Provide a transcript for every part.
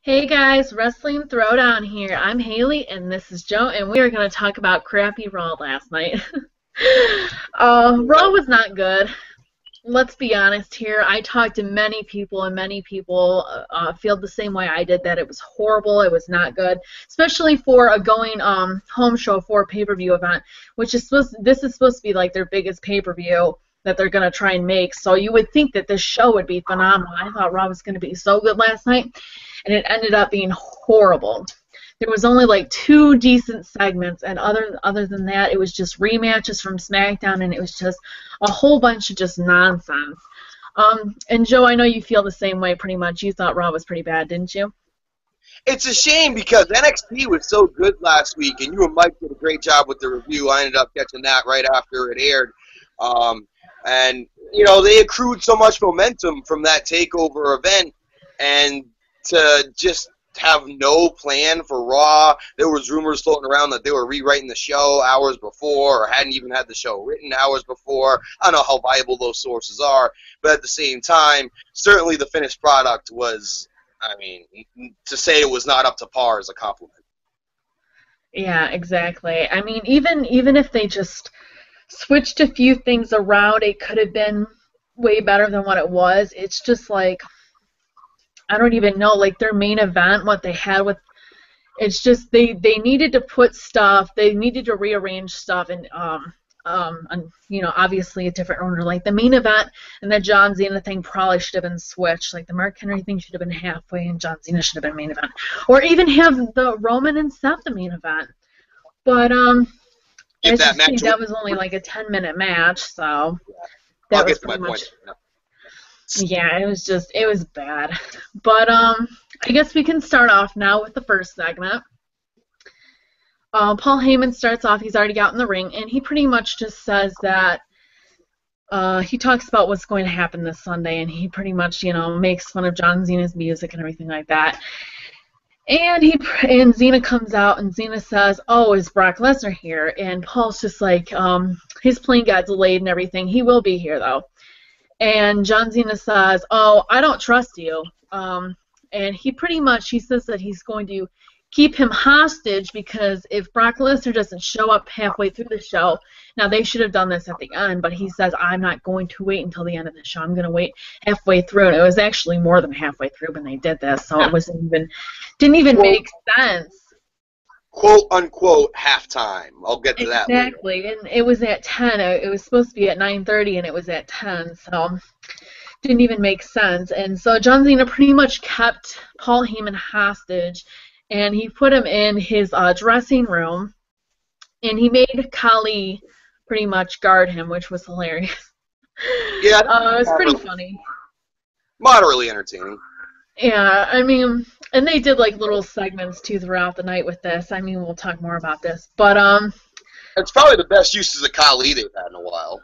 Hey guys, Wrestling Throwdown here. I'm Haley and this is Joe, and we are going to talk about crappy Raw last night. Raw was not good. Let's be honest here. I talked to many people, and many people feel the same way I did, that it was horrible. It was not good, especially for a going home show for a pay-per-view event, which is this is supposed to be like their biggest pay-per-view that they're going to try and make. So you would think that this show would be phenomenal. I thought Raw was going to be so good last night, and it ended up being horrible. There was only like two decent segments, and other than that, it was just rematches from SmackDown, and it was just a whole bunch of just nonsense. And Joe, I know you feel the same way pretty much. You thought Raw was pretty bad, didn't you? It's a shame because NXT was so good last week, and you and Mike did a great job with the review. I ended up catching that right after it aired. And, you know, they accrued so much momentum from that TakeOver event, and to just have no plan for Raw. There was rumors floating around that they were rewriting the show hours before, or hadn't even had the show written hours before. I don't know how viable those sources are, but at the same time, certainly the finished product was, I mean, to say it was not up to par is a compliment. Yeah, exactly. I mean, even if they just switched a few things around, it could have been way better than what it was. It's just like, I don't even know, like their main event, what they had with, it's just they needed to put stuff, they needed to rearrange stuff, and you know, obviously a different order. Like the main event and the John Cena thing probably should have been switched. Like the Mark Henry thing should have been halfway, and John Cena should have been main event, or even have the Roman and Seth the main event. But If that think match that was only like a 10-minute match, so that I'll was get to my pretty much. point. Yeah, it was bad. But I guess we can start off now with the first segment. Paul Heyman starts off, he's already out in the ring, and he pretty much just says that he talks about what's going to happen this Sunday, and he pretty much, you know, makes fun of John Cena's music and everything like that. And Cena comes out, and Cena says, "Oh, is Brock Lesnar here?" And Paul's just like, his plane got delayed and everything. He will be here though. And John Cena says, "Oh, I don't trust you." And he says that he's going to keep him hostage because if Brock Lesnar doesn't show up halfway through the show, now they should have done this at the end, but he says, "I'm not going to wait until the end of the show. I'm going to wait halfway through." And it was actually more than halfway through when they did this, so it didn't even make sense. Quote unquote halftime. I'll get to that later. Exactly, and it was at 10. It was supposed to be at 9:30, and it was at 10, so didn't even make sense. And so John Cena pretty much kept Paul Heyman hostage, and he put him in his dressing room, and he made Khali pretty much guard him, which was hilarious. Yeah, it was pretty funny. Moderately entertaining. Yeah, I mean, and they did like little segments too throughout the night with this. I mean, we'll talk more about this, but It's probably the best uses of Khali they've had in a while.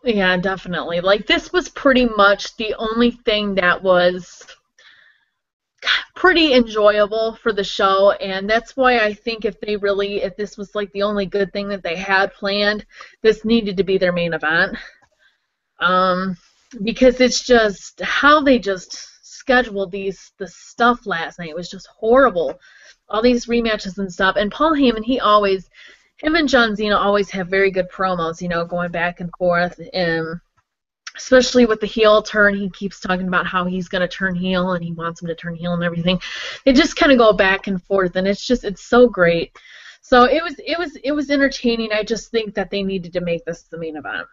yeah, definitely. Like this was pretty much the only thing that was pretty enjoyable for the show, and that's why I think if this was like the only good thing that they had planned, this needed to be their main event. Because it's just how they just scheduled the stuff last night was just horrible. All these rematches and stuff, and Paul Heyman, him and John Cena always have very good promos, you know, going back and forth, and especially with the heel turn, he keeps talking about how he's going to turn heel and he wants him to turn heel and everything. They just kind of go back and forth, and it's so great. So it was entertaining. I just think that they needed to make this the main event.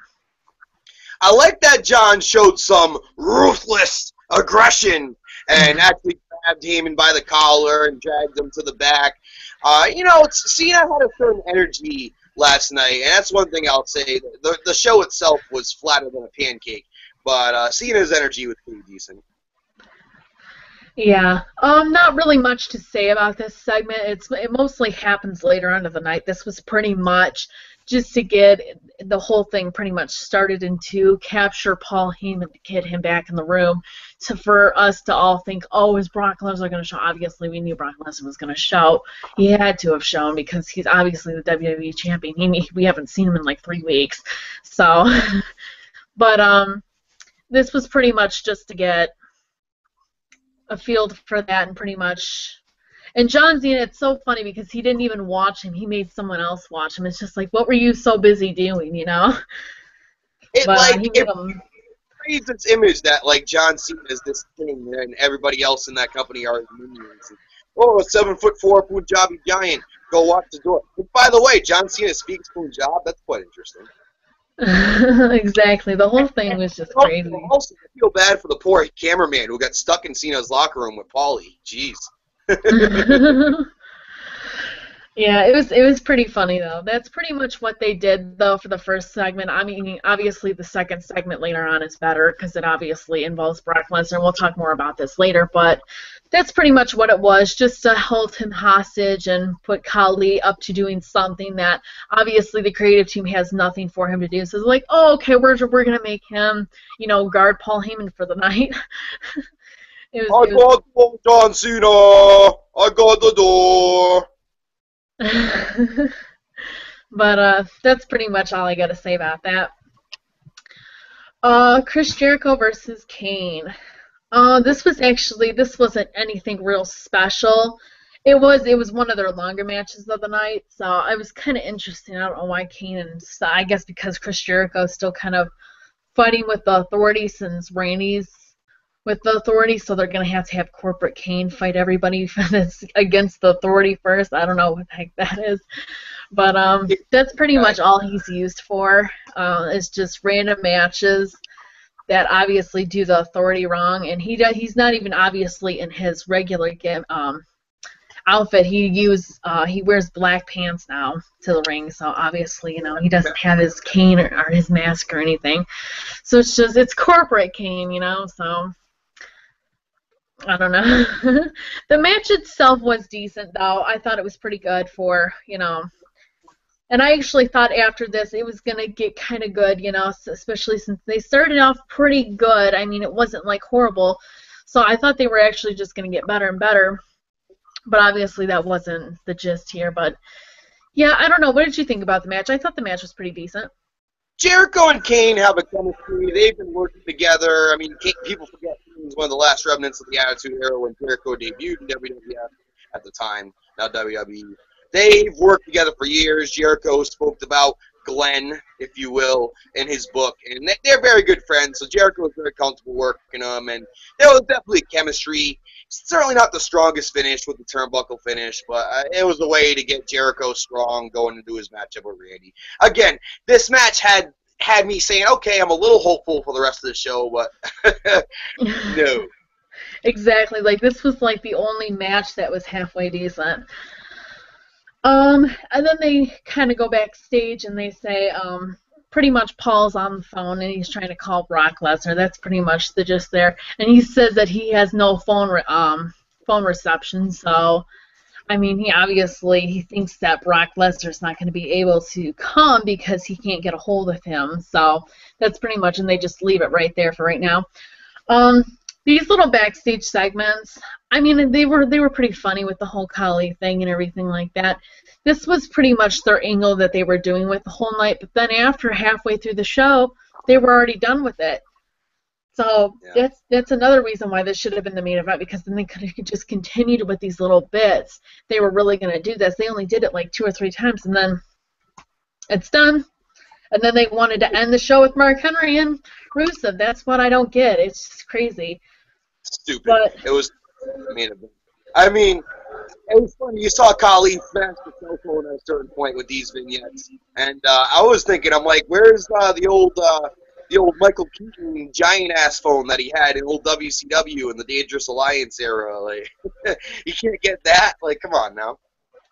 I like that John showed some ruthless aggression and actually grabbed Heyman by the collar and dragged him to the back. You know, Cena had a certain energy last night, and that's one thing I'll say. The show itself was flatter than a pancake, but Cena's energy was pretty decent. Yeah, not really much to say about this segment. It mostly happens later on in the night. This was pretty much just to get the whole thing pretty much started and to capture Paul Heyman to get him back in the room, for us to all think, oh, is Brock Lesnar going to show? Obviously, we knew Brock Lesnar was going to show. He had to have shown because he's obviously the WWE champion. We haven't seen him in like 3 weeks, so. But this was pretty much just to get a field for that, and pretty much. And John Cena, it's so funny because he didn't even watch him. He made someone else watch him. It's just like, what were you so busy doing, you know? It But like he it made him. creates this image that like John Cena is this thing and everybody else in that company are his minions. And, oh, a 7'4" Punjabi giant. Go watch the door. But by the way, John Cena speaks Punjab. That's quite interesting. Exactly. The whole thing was just crazy. Also, I feel bad for the poor cameraman who got stuck in Cena's locker room with Paulie. Jeez. Yeah, it was pretty funny though. That's pretty much what they did though for the first segment. I mean, obviously the second segment later on is better because it obviously involves Brock Lesnar. We'll talk more about this later, but that's pretty much what it was, just to hold him hostage and put Khali up to doing something that obviously the creative team has nothing for him to do. So it's like, oh, okay, we're gonna make him, you know, guard Paul Heyman for the night. I got John Cena. I got the door. But that's pretty much all I got to say about that. Chris Jericho versus Kane. This wasn't anything real special. It was one of their longer matches of the night, so it was kind of interesting. I don't know why Kane and I guess because Chris Jericho is still kind of fighting with the Authority since Randy's with the Authority, so they're going to have Corporate Kane fight everybody that's against the Authority first. I don't know what the heck that is. But that's pretty much all he's used for. It's just random matches that obviously do the Authority wrong, and he's not even obviously in his regular outfit. He wears black pants now to the ring, so obviously, you know, he doesn't have his cane or his mask or anything. So it's Corporate Kane, you know, so I don't know. The match itself was decent, though. I thought it was pretty good for, you know, and I actually thought after this it was going to get kind of good, you know, especially since they started off pretty good. I mean, it wasn't, like, horrible. So I thought they were actually just going to get better and better. But obviously that wasn't the gist here. But, yeah, I don't know. What did you think about the match? I thought the match was pretty decent. Jericho and Kane have a chemistry. They've been working together. I mean, people forget Kane's one of the last remnants of the Attitude Era when Jericho debuted in WWF at the time, now WWE. They've worked together for years. Jericho spoke about Glenn, if you will, in his book, and they're very good friends, so Jericho was very comfortable working them, and there was definitely chemistry. Certainly not the strongest finish with the turnbuckle finish, but it was a way to get Jericho strong going into his matchup with Randy. Again, this match had me saying, okay, I'm a little hopeful for the rest of the show, but no. Exactly. Like, this was like the only match that was halfway decent. And then they kind of go backstage and they say, pretty much Paul's on the phone and he's trying to call Brock Lesnar. That's pretty much the gist there. And he says that he has no phone reception. So, I mean, he thinks that Brock Lesnar's not going to be able to come because he can't get a hold of him. So that's pretty much, and they just leave it right there for right now. These little backstage segments, I mean, they were pretty funny with the whole Khali thing and everything like that. This was pretty much their angle that they were doing with the whole night, but then after halfway through the show, they were already done with it. So yeah. That's another reason why this should have been the main event, because then they could have just continued with these little bits. They were really going to do this. They only did it like 2 or 3 times, and then it's done. And then they wanted to end the show with Mark Henry and Rusev. That's what I don't get. It's just crazy. Stupid. But it was I mean, it was funny. You saw Khali smash the cell phone at a certain point with these vignettes, and I was thinking, I'm like, where's the old Michael Keaton giant ass phone that he had in old WCW in the Dangerous Alliance era? Like, you can't get that. Like, come on now.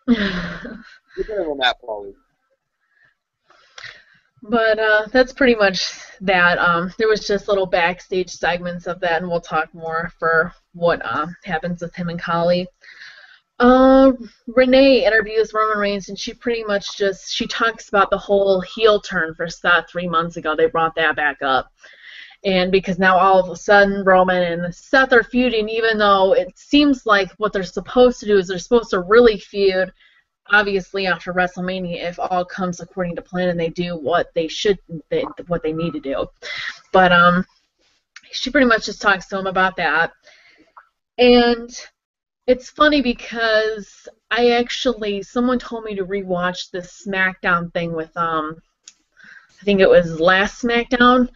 You're better than that, Paulie. But that's pretty much that. There was just little backstage segments of that, and we'll talk more for what happens with him and Khali. Renee interviews Roman Reigns, and she pretty much she talks about the whole heel turn for Seth 3 months ago. They brought that back up. And because now all of a sudden Roman and Seth are feuding, even though it seems like what they're supposed to do is they're supposed to really feud, obviously after WrestleMania, if all comes according to plan and they do what they need to do. But she pretty much just talks to him about that. And it's funny because someone told me to rewatch this SmackDown thing with, I think it was last SmackDown,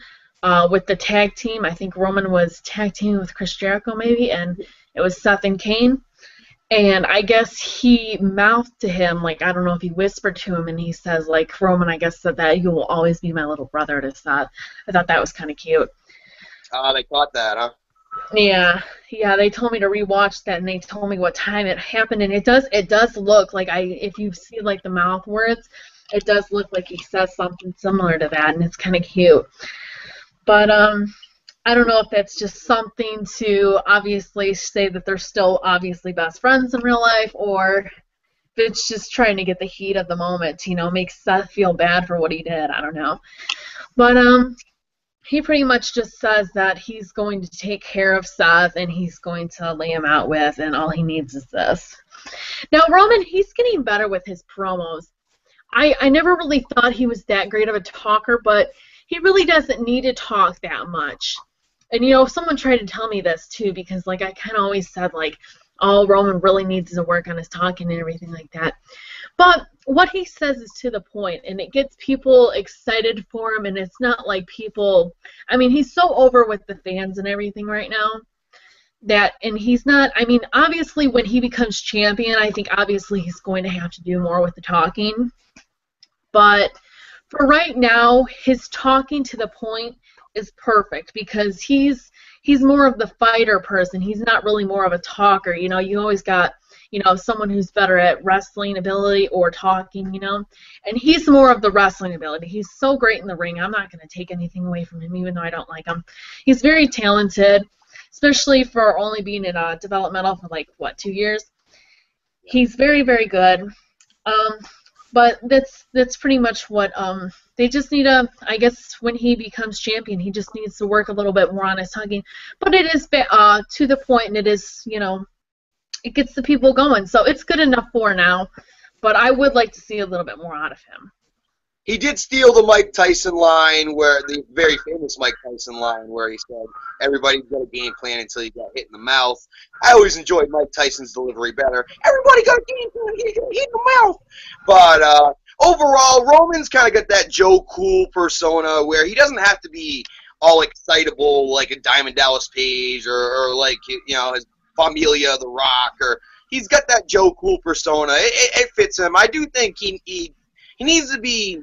with the tag team. I think Roman was tag teaming with Chris Jericho maybe, and it was Seth and Kane. And I guess he mouthed to him, like, I don't know if he whispered to him, and he says, like, Roman, I guess said that you will always be my little brother to Seth. I thought that was kind of cute. They caught that, huh? Yeah, they told me to rewatch that, and they told me what time it happened, and it does look like, if you see, like, the mouth words, it does look like he says something similar to that, and it's kind of cute. But, I don't know if that's just something to obviously say that they're still obviously best friends in real life, or if it's just trying to get the heat of the moment, make Seth feel bad for what he did. I don't know. But he pretty much just says that he's going to take care of Seth and he's going to lay him out with, and all he needs is this. Now, Roman, he's getting better with his promos. I never really thought he was that great of a talker, but he really doesn't need to talk that much. And, someone tried to tell me this, too, because, like, I kind of always said, like, oh, Roman really needs to work on his talking and everything like that. But what he says is to the point, and it gets people excited for him, and it's not like people, I mean, he's so over with the fans and everything right now, and he's not, I mean, obviously when he becomes champion, I think obviously he's going to have to do more with the talking. But for right now, his talking to the point is perfect because he's more of the fighter person. He's not really more of a talker. You always got, someone who's better at wrestling ability or talking, and he's more of the wrestling ability. He's so great in the ring. I'm not going to take anything away from him, even though I don't like him. He's very talented, especially for only being in developmental for, 2 years. He's very, very good. But that's pretty much what they just need to, I guess, when he becomes champion, he just needs to work a little bit more on his talking. But it is to the point, and it is, it gets the people going. So it's good enough for now, but I would like to see a little bit more out of him. He did steal the Mike Tyson line, the very famous Mike Tyson line, where he said, everybody's got a game plan until you got hit in the mouth. I always enjoyed Mike Tyson's delivery better. Everybody got a game plan until you get hit in the mouth. But overall, Roman's kind of got that Joe Cool persona where he doesn't have to be all excitable like a Diamond Dallas Page or like, his Familia The Rock. Or he's got that Joe Cool persona. It fits him. I do think he needs to be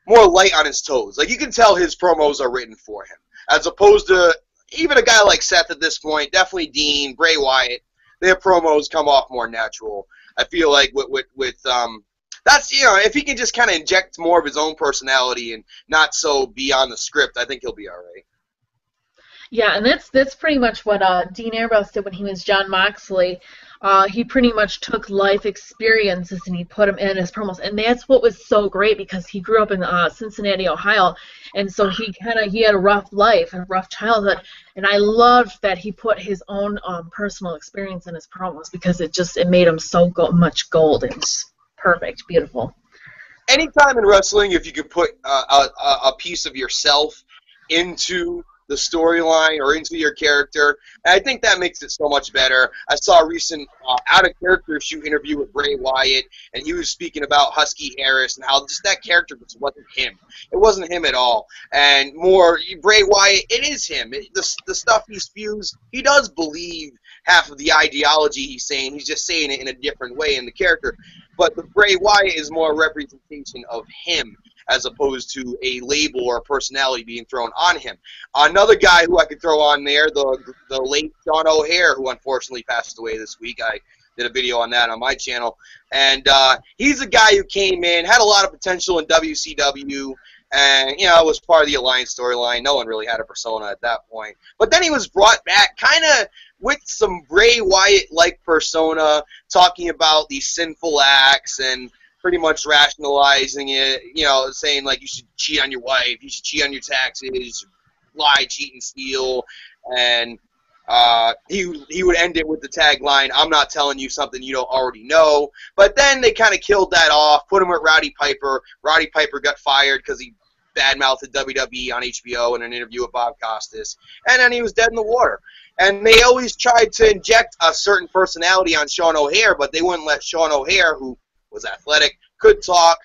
more light on his toes. Like, you can tell his promos are written for him, as opposed to even a guy like Seth at this point, definitely Dean, Bray Wyatt. Their promos come off more natural. I feel like with that's, if he can just kind of inject more of his own personality and not so be on the script, I think he'll be all right. Yeah, and that's pretty much what Dean Ambrose did when he was Jon Moxley. He pretty much took life experiences and he put them in his promos, and that's what was so great because he grew up in Cincinnati, Ohio, and so he had a rough life, a rough childhood, and I loved that he put his own personal experience in his promos because it made him so much gold. It's perfect, beautiful. Anytime in wrestling, if you could put a piece of yourself into the storyline or into your character, and I think that makes it so much better. I saw a recent out-of-character shoot interview with Bray Wyatt, and he was speaking about Husky Harris and how just that character just wasn't him. It wasn't him at all. And more, Bray Wyatt, it is him. The stuff he spews, he does believe half of the ideology he's saying. He's just saying it in a different way in the character. But the Bray Wyatt is more a representation of him, as opposed to a label or a personality being thrown on him. Another guy who I could throw on there, the late Sean O'Haire, who unfortunately passed away this week. I did a video on that on my channel. And he's a guy who came in, had a lot of potential in WCW, and, was part of the Alliance storyline. No one really had a persona at that point. But then he was brought back kind of with some Bray Wyatt-like persona, talking about these sinful acts and pretty much rationalizing it, saying, like, you should cheat on your wife, you should cheat on your taxes, lie, cheat, and steal. And he would end it with the tagline, I'm not telling you something you don't already know. But then they kind of killed that off, put him with Roddy Piper. Roddy Piper got fired because he badmouthed WWE on HBO in an interview with Bob Costas. And then he was dead in the water. And they always tried to inject a certain personality on Sean O'Haire, but they wouldn't let Sean O'Haire, who was athletic, could talk,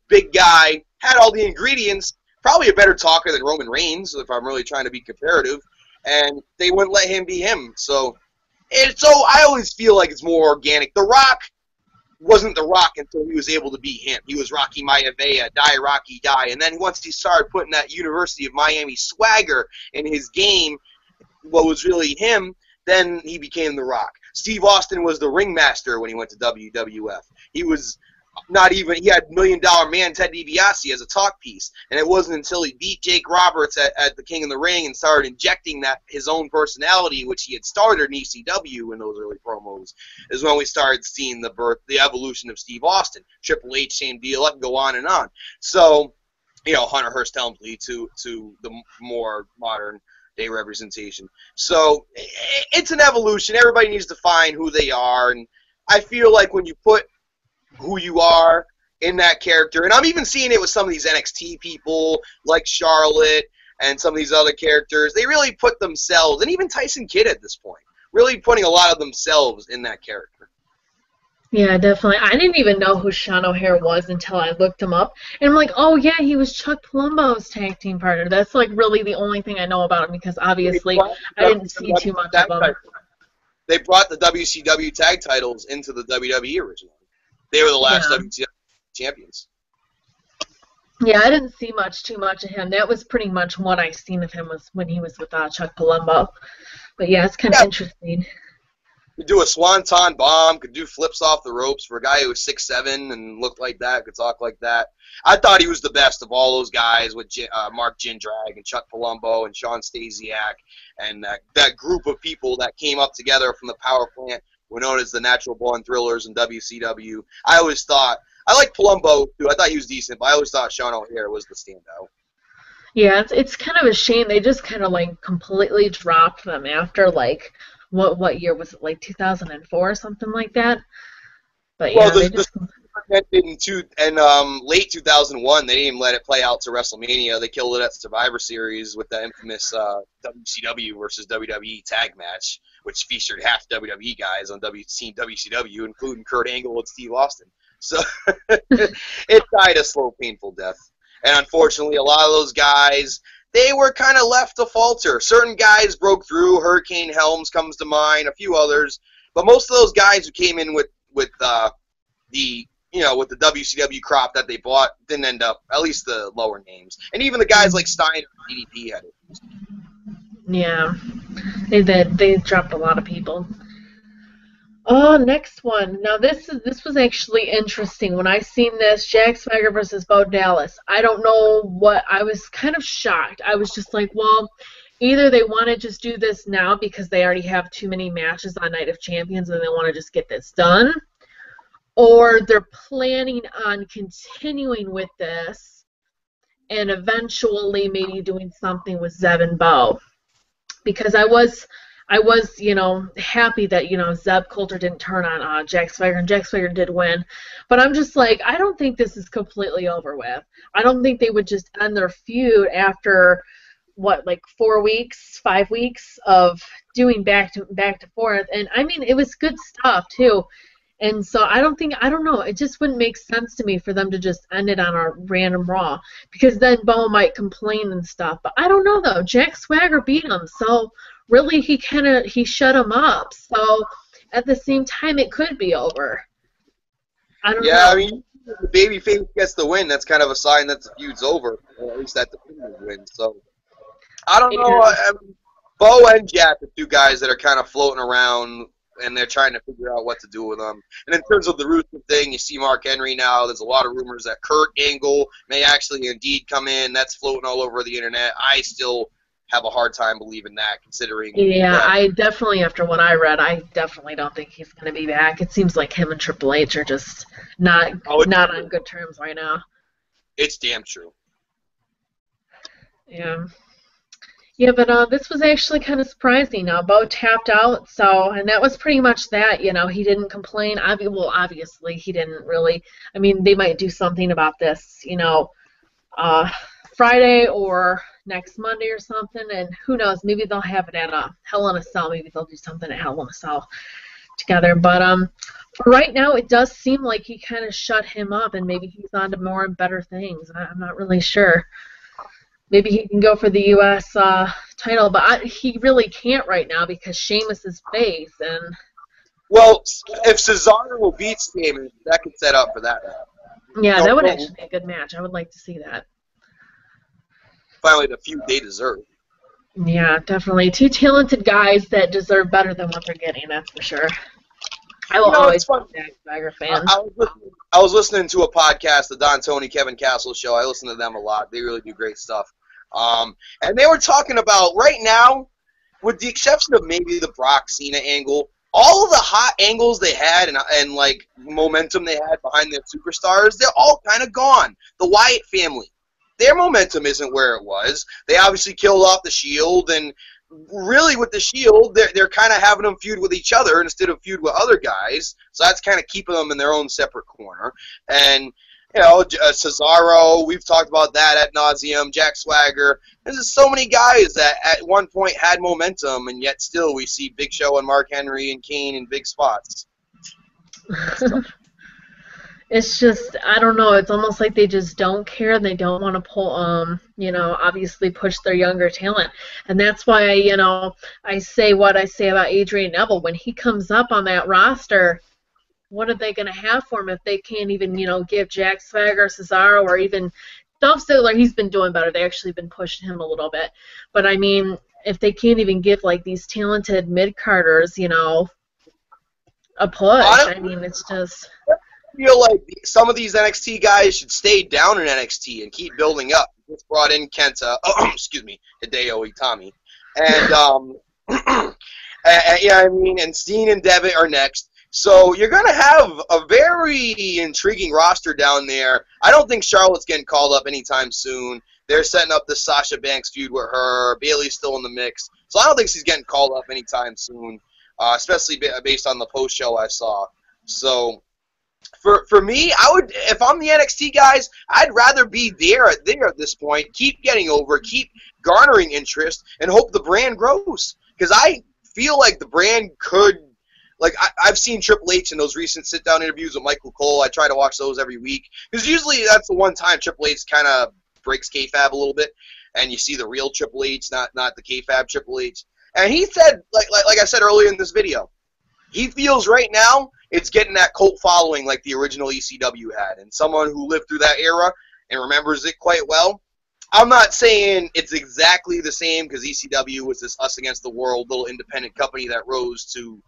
big guy, had all the ingredients, probably a better talker than Roman Reigns, if I'm really trying to be comparative, and they wouldn't let him be him. So I always feel like it's more organic. The Rock wasn't The Rock until he was able to be him. He was Rocky Maivia, die Rocky die, and then once he started putting that University of Miami swagger in his game, what was really him, then he became The Rock. Steve Austin was the ringmaster when he went to WWF. He had $1 Million Man Ted DiBiase as a talk piece, and it wasn't until he beat Jake Roberts at the King of the Ring and started injecting his own personality, which he had started in ECW in those early promos, is when we started seeing the evolution of Steve Austin. Triple H, same deal. I can go on and on. So, Hunter Hearst Helmsley to the more modern day representation. So it's an evolution. Everybody needs to find who they are, and I feel like when you put who you are in that character, and I'm even seeing it with some of these NXT people like Charlotte and some of these other characters, they really put themselves, and even Tyson Kidd at this point, really putting a lot of themselves in that character. Yeah, definitely. I didn't even know who Sean O'Haire was until I looked him up. And I'm like, oh, yeah, he was Chuck Palumbo's tag team partner. That's, like, really the only thing I know about him because, obviously, I didn't see too much of him. They brought the WCW tag titles into the WWE originally. They were the last WCW champions. Yeah, I didn't see too much of him. That was pretty much what I seen of him was when he was with Chuck Palumbo. But, yeah, it's kind of interesting. Could do a swanton bomb, could do flips off the ropes for a guy who was 6'7" and looked like that, could talk like that. I thought he was the best of all those guys with Mark Jindrak and Chuck Palumbo and Sean Stasiak and that group of people that came up together from the power plant were known as the Natural Born Thrillers in WCW. I liked Palumbo too. I thought he was decent, but I always thought Sean O'Haire was the standout. Yeah, it's kind of a shame. They just kind of like completely dropped them after like what year was it, like 2004 or something like that? But yeah, they just in late 2001, they didn't even let it play out to WrestleMania. They killed it at Survivor Series with the infamous WCW versus WWE tag match, which featured half WWE guys on Team WCW, including Kurt Angle and Steve Austin. So it died a slow, painful death. And unfortunately, a lot of those guys, they were kind of left to falter. Certain guys broke through. Hurricane Helms comes to mind, a few others. But most of those guys who came in with the WCW crop that they bought didn't end up, at least the lower names. And even the guys like Steiner and DDP had it. Yeah, they dropped a lot of people. Oh, next one. Now this was actually interesting. When I seen this, Jack Swagger versus Bo Dallas, I don't know what, I was kind of shocked. I was just like, well, either they want to just do this now because they already have too many matches on Night of Champions and they want to just get this done, or they're planning on continuing with this and eventually maybe doing something with Zeb and Bo. Because I was, happy that, Zeb Coulter didn't turn on Jack Swagger, and Jack Swagger did win. But I'm just like, I don't think this is completely over with. I don't think they would just end their feud after, 4 weeks, 5 weeks of doing back to forth. And, I mean, it was good stuff, too. And so I don't know, it just wouldn't make sense to me for them to just end it on a random Raw, because then Bo might complain and stuff. But I don't know, though. Jack Swagger beat him, so really he shut him up. So at the same time, it could be over. I don't know. Yeah, I mean, the babyface gets the win. That's kind of a sign that the feud's over, or at least that the definitive win. So I don't know. I mean, Bo and Jack are two guys that are kind of floating around, and they're trying to figure out what to do with them. And in terms of the Rusev thing, you see Mark Henry now. There's a lot of rumors that Kurt Angle may actually indeed come in. That's floating all over the internet. I still have a hard time believing that, considering... Yeah, I definitely, after what I read, I definitely don't think he's going to be back. It seems like him and Triple H are just not on good terms right now. It's damn true. Yeah. Yeah, but this was actually kind of surprising. Bo tapped out, and that was pretty much that. He didn't complain. Obviously, he didn't really. I mean, they might do something about this, Friday or next Monday or something, and who knows, maybe they'll have it at Hell in a Cell. Maybe they'll do something at Hell in a Cell together. But for right now, it does seem like he kind of shut him up, and maybe he's on to more and better things. I'm not really sure. Maybe he can go for the U.S. Title, but he really can't right now because Sheamus is face. And well, if Cesaro beats Sheamus, that could set up for that. Yeah, that would actually be a good match. I would like to see that. Finally, the feud they deserve. Yeah, definitely. Two talented guys that deserve better than what they're getting, that's for sure. I will always be a Jack Swagger fan. I was listening to a podcast, the Don Tony, Kevin Castle show. I listen to them a lot. They really do great stuff. And they were talking about, right now, with the exception of maybe the Brock Cena angle, all of the hot angles they had and like momentum they had behind their superstars, they're all kind of gone. The Wyatt family, their momentum isn't where it was. They obviously killed off the Shield, and really with the Shield, they're kind of having them feud with each other instead of feud with other guys. So that's kind of keeping them in their own separate corner. And Cesaro, we've talked about that ad nauseum. Jack Swagger. There's just so many guys that at one point had momentum, and yet still we see Big Show and Mark Henry and Kane in big spots. It's just, I don't know, it's almost like they just don't care, and they don't want to pull, obviously push their younger talent. And that's why, I say what I say about Adrian Neville. When he comes up on that roster, what are they going to have for him if they can't even, give Jack Swagger, Cesaro, or even Dolph Ziggler? He's been doing better. They actually been pushing him a little bit. But, I mean, if they can't even give, like, these talented mid-carders, a push, I mean, it's just... I feel like some of these NXT guys should stay down in NXT and keep building up. Just brought in Kenta, Hideo Itami. And, and Steen and Devitt are next. So you're going to have a very intriguing roster down there. I don't think Charlotte's getting called up anytime soon. They're setting up the Sasha Banks feud with her. Bayley's still in the mix. So I don't think she's getting called up anytime soon, especially based on the post-show I saw. So for me, I would, if I'm the NXT guys, I'd rather be there at this point, keep getting over, keep garnering interest, and hope the brand grows. Because I feel like the brand could... Like, I've seen Triple H in those recent sit-down interviews with Michael Cole. I try to watch those every week. Because usually that's the one time Triple H kind of breaks kayfabe a little bit. And you see the real Triple H, not the kayfabe Triple H. And he said, like I said earlier in this video, he feels right now it's getting that cult following like the original ECW had. And someone who lived through that era and remembers it quite well. I'm not saying it's exactly the same because ECW was this us against the world little independent company that rose to...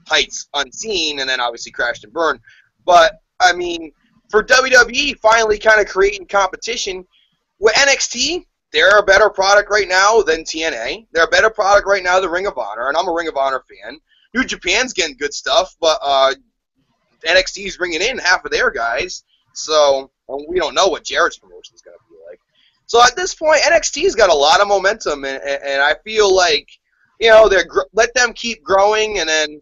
heights unseen, and then obviously crashed and burned. But, I mean, for WWE finally kind of creating competition, with NXT, they're a better product right now than TNA. They're a better product right now than Ring of Honor, and I'm a Ring of Honor fan. New Japan's getting good stuff, but NXT's bringing in half of their guys, so we don't know what Jarrett's promotion is going to be like. So at this point, NXT's got a lot of momentum, and I feel like let them keep growing, and then,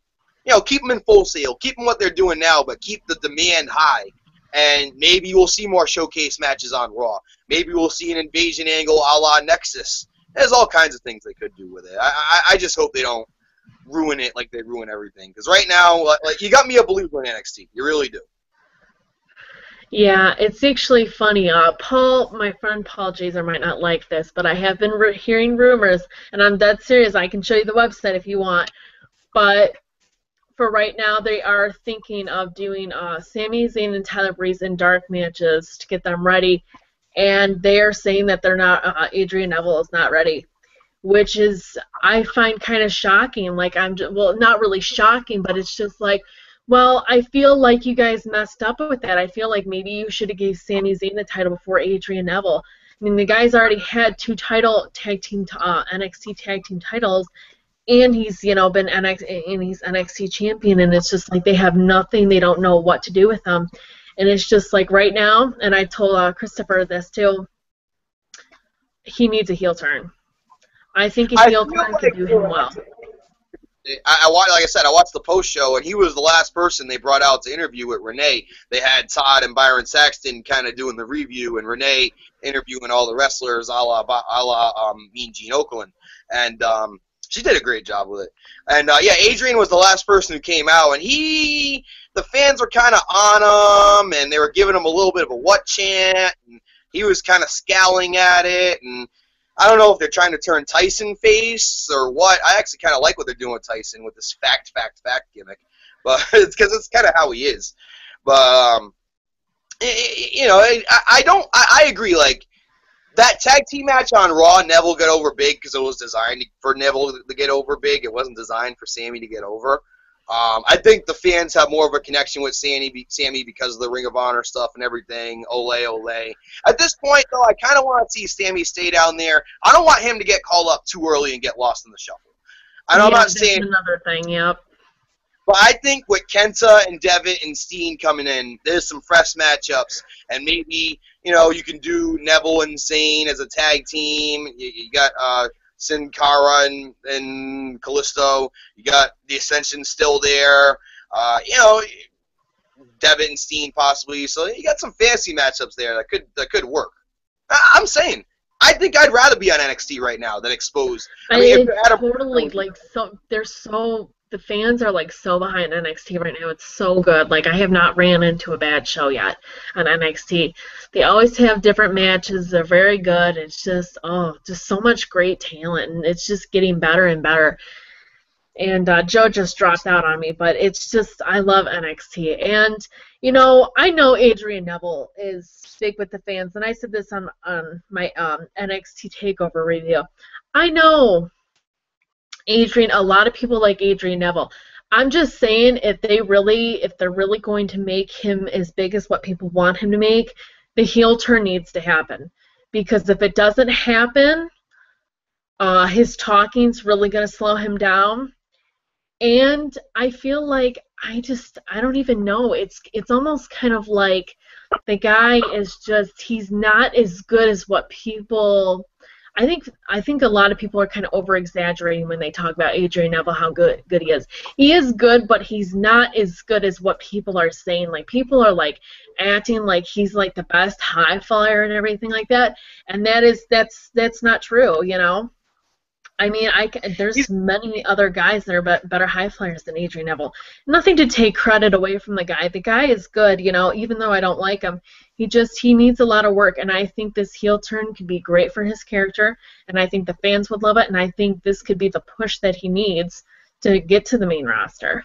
keep them in full sail. Keep them what they're doing now, but keep the demand high. And maybe we'll see more showcase matches on Raw. Maybe we'll see an invasion angle a la Nexus. There's all kinds of things they could do with it. I just hope they don't ruin it like they ruin everything. Because right now, like, you got me a believer in NXT. You really do. Yeah, it's actually funny. My friend Paul Jazer might not like this, but I have been hearing rumors, and I'm dead serious. I can show you the website if you want. But for right now, they are thinking of doing Sami Zayn and Tyler Breeze in dark matches to get them ready, and they are saying that they're not. Adrian Neville is not ready, which is I find kind of shocking. Like not really shocking, but it's just like. Well, I feel like you guys messed up with that. I feel like maybe you should have gave Sami Zayn the title before Adrian Neville. I mean, the guy's already had 2 NXT tag team titles, and he's been NXT champion, and it's just like they have nothing. They don't know what to do with him, and it's just like right now. And I told Christopher this too. He needs a heel turn. I think a heel turn could do him well. like I said, I watched the post show, and he was the last person they brought out to interview with Renee. They had Todd and Byron Saxton kind of doing the review, and Renee interviewing all the wrestlers, a la Mean Gene Okerlund, and she did a great job with it. And yeah, Adrian was the last person who came out, and the fans were kind of on him, and they were giving him a little bit of a what chant, and he was kind of scowling at it, and I don't know if they're trying to turn Tyson face or what. I actually kind of like what they're doing with Tyson with this fact gimmick, but it's because it's kind of how he is. But you know, I agree. Like that tag team match on Raw, Neville got over big because it was designed for Neville to get over big. It wasn't designed for Sammy to get over. I think the fans have more of a connection with Sammy because of the Ring of Honor stuff and everything. Ole. At this point, though, I kind of want to see Sammy stay down there. I don't want him to get called up too early and get lost in the shuffle. And I'm not saying another thing, yep. But I think with Kenta and Devitt and Steen coming in, there's some fresh matchups, and maybe you can do Neville and Zayn as a tag team. You got Sin Cara and Kalisto. You got the Ascension still there. Devitt and Steen possibly. So you got some fancy matchups there that could work. I'm saying, I think I'd rather be on NXT right now than Exposed. I mean, totally the fans are like so behind NXT right now. It's so good. Like I have not ran into a bad show yet on NXT. They always have different matches. They're very good. It's just just so much great talent, and it's just getting better and better. And Joe just dropped out on me, but it's just I love NXT. And I know Adrian Neville is big with the fans, and I said this on my NXT Takeover review. I know a lot of people like Adrian Neville. I'm just saying if they're really going to make him as big as what people want him to make, the heel turn needs to happen. Because if it doesn't happen, his talking's really going to slow him down. And I feel like I don't even know. It's almost kind of like the guy is he's not as good as what people. I think a lot of people are kind of over-exaggerating when they talk about Adrian Neville, how good he is. He is good, but he's not as good as what people are saying. Like, people are, like, acting like he's, like, the best high flyer and everything like that, and that's not true, I mean, there's many other guys that are better high flyers than Adrian Neville. Nothing to take credit away from the guy. The guy is good, even though I don't like him. He needs a lot of work, and I think this heel turn could be great for his character, and I think the fans would love it, and I think this could be the push that he needs to get to the main roster.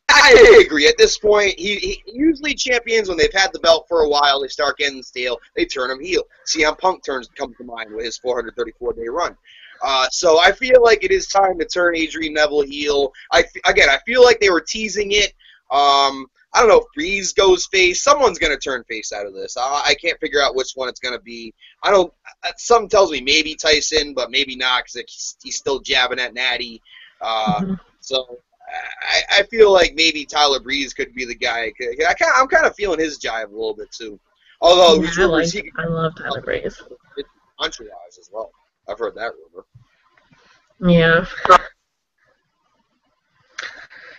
I agree. At this point, he usually champions, when they've had the belt for a while, they start getting stale, they turn him heel. CM Punk comes to mind with his 434-day run. So I feel like it is time to turn Adrian Neville heel. I feel like they were teasing it. I don't know if Breeze goes face. Someone's going to turn face out of this. I can't figure out which one it's going to be. Something tells me maybe Tyson, but maybe not because he's still jabbing at Natty. So I feel like maybe Tyler Breeze could be the guy. I'm kind of feeling his jive a little bit too. Although I love Tyler Breeze. Country-wise as well. I've heard that rumor. Yeah.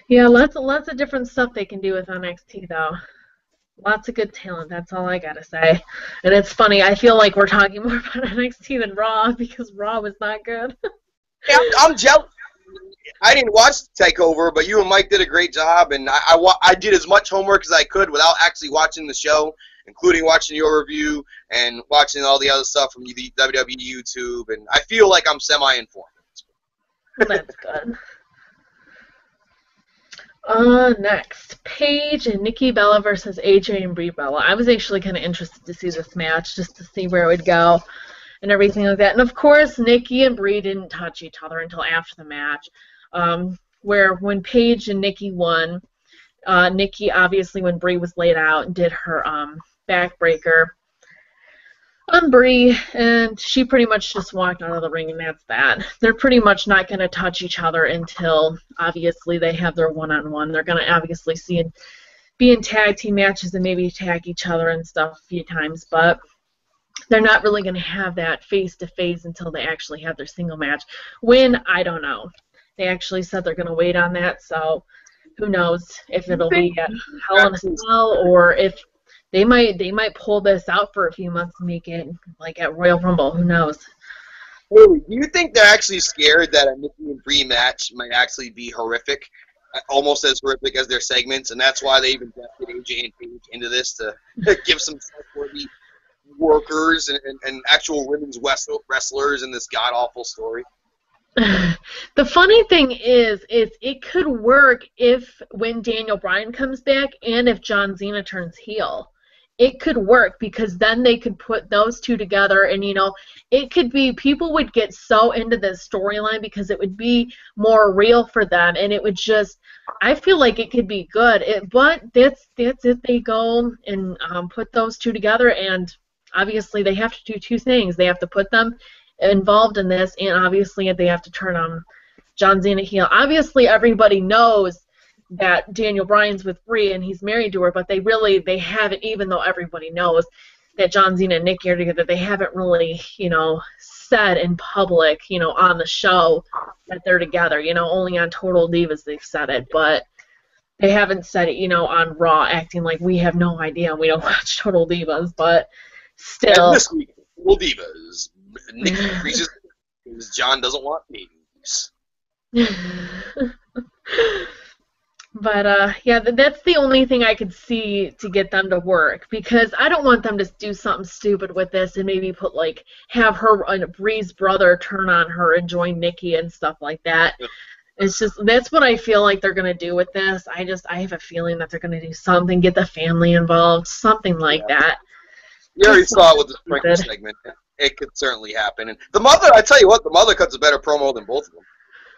Yeah, lots of different stuff they can do with NXT, though. Lots of good talent, that's all I gotta say. And it's funny, I feel like we're talking more about NXT than Raw, because Raw was not good. Yeah, I'm jealous. I didn't watch TakeOver, but you and Mike did a great job, and I did as much homework as I could without actually watching the show, including watching your review and watching all the other stuff from the WWE YouTube, and I feel like I'm semi-informed. Well, that's good. Next, Paige and Nikki Bella versus AJ and Brie Bella. I was actually kind of interested to see this match, just to see where it would go and everything like that. And of course, Nikki and Brie didn't touch each other until after the match, where when Paige and Nikki won, Nikki, obviously, when Brie was laid out, did her backbreaker on Brie, and she pretty much just walked out of the ring, and that's that. They're pretty much not going to touch each other until, obviously, they have their one-on-one. They're going to obviously be in tag team matches and maybe tag each other and stuff a few times, but they're not really going to have that face-to-face until they actually have their single match. When, I don't know. They actually said they're going to wait on that, so who knows if You it'll think be at Hell in a Cell or if they might pull this out for a few months and make it like at Royal Rumble. Who knows? Really, do you think they're actually scared that a Nikki and Brie match might actually be horrific, almost as horrific as their segments, and that's why they've invested AJ and Paige into this to give some trustworthy workers and actual women's wrestlers in this god-awful story? The funny thing is it could work if when Daniel Bryan comes back and if John Cena turns heel. It could work because then they could put those two together and, you know, it could be people would get so into this storyline because it would be more real for them and it would just, I feel like it could be good. But that's if they go and put those two together, and obviously they have to do two things. They have to put them involved in this, and obviously they have to turn on John Cena heel. Obviously everybody knows that Daniel Bryan's with Brie and he's married to her, but they haven't, even though everybody knows that John Cena and Nikki are together, they haven't really, you know, said in public, you know, on the show that they're together. You know, only on Total Divas they've said it, but they haven't said it, you know, on Raw, acting like we have no idea and we don't watch Total Divas, but still. And this week, Total Divas, Nikki freezes because John doesn't want babies. But, yeah, that's the only thing I could see to get them to work, because I don't want them to do something stupid with this and maybe put, like, have her, Brie's brother turn on her and join Nikki and stuff like that. It's just, that's what I feel like they're going to do with this. I have a feeling that they're going to do something, get the family involved, something like that. You already saw it with the Sprinkle segment. It could certainly happen. And the mother, I tell you what, the mother cuts a better promo than both of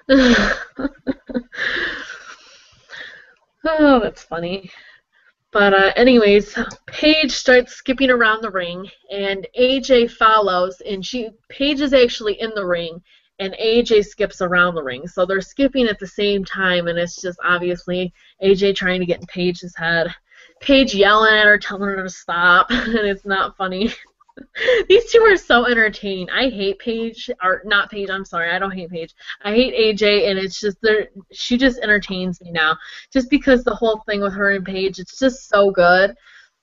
them. Oh, that's funny. But anyways, Paige starts skipping around the ring, and AJ follows, and Paige is actually in the ring, and AJ skips around the ring. So they're skipping at the same time, and it's just obviously AJ trying to get in Paige's head. Paige yelling at her, telling her to stop, and it's not funny. These two are so entertaining. I hate Paige, or not Paige, I'm sorry, I don't hate Paige. I hate AJ, and it's just, she just entertains me now. Just because the whole thing with her and Paige, it's just so good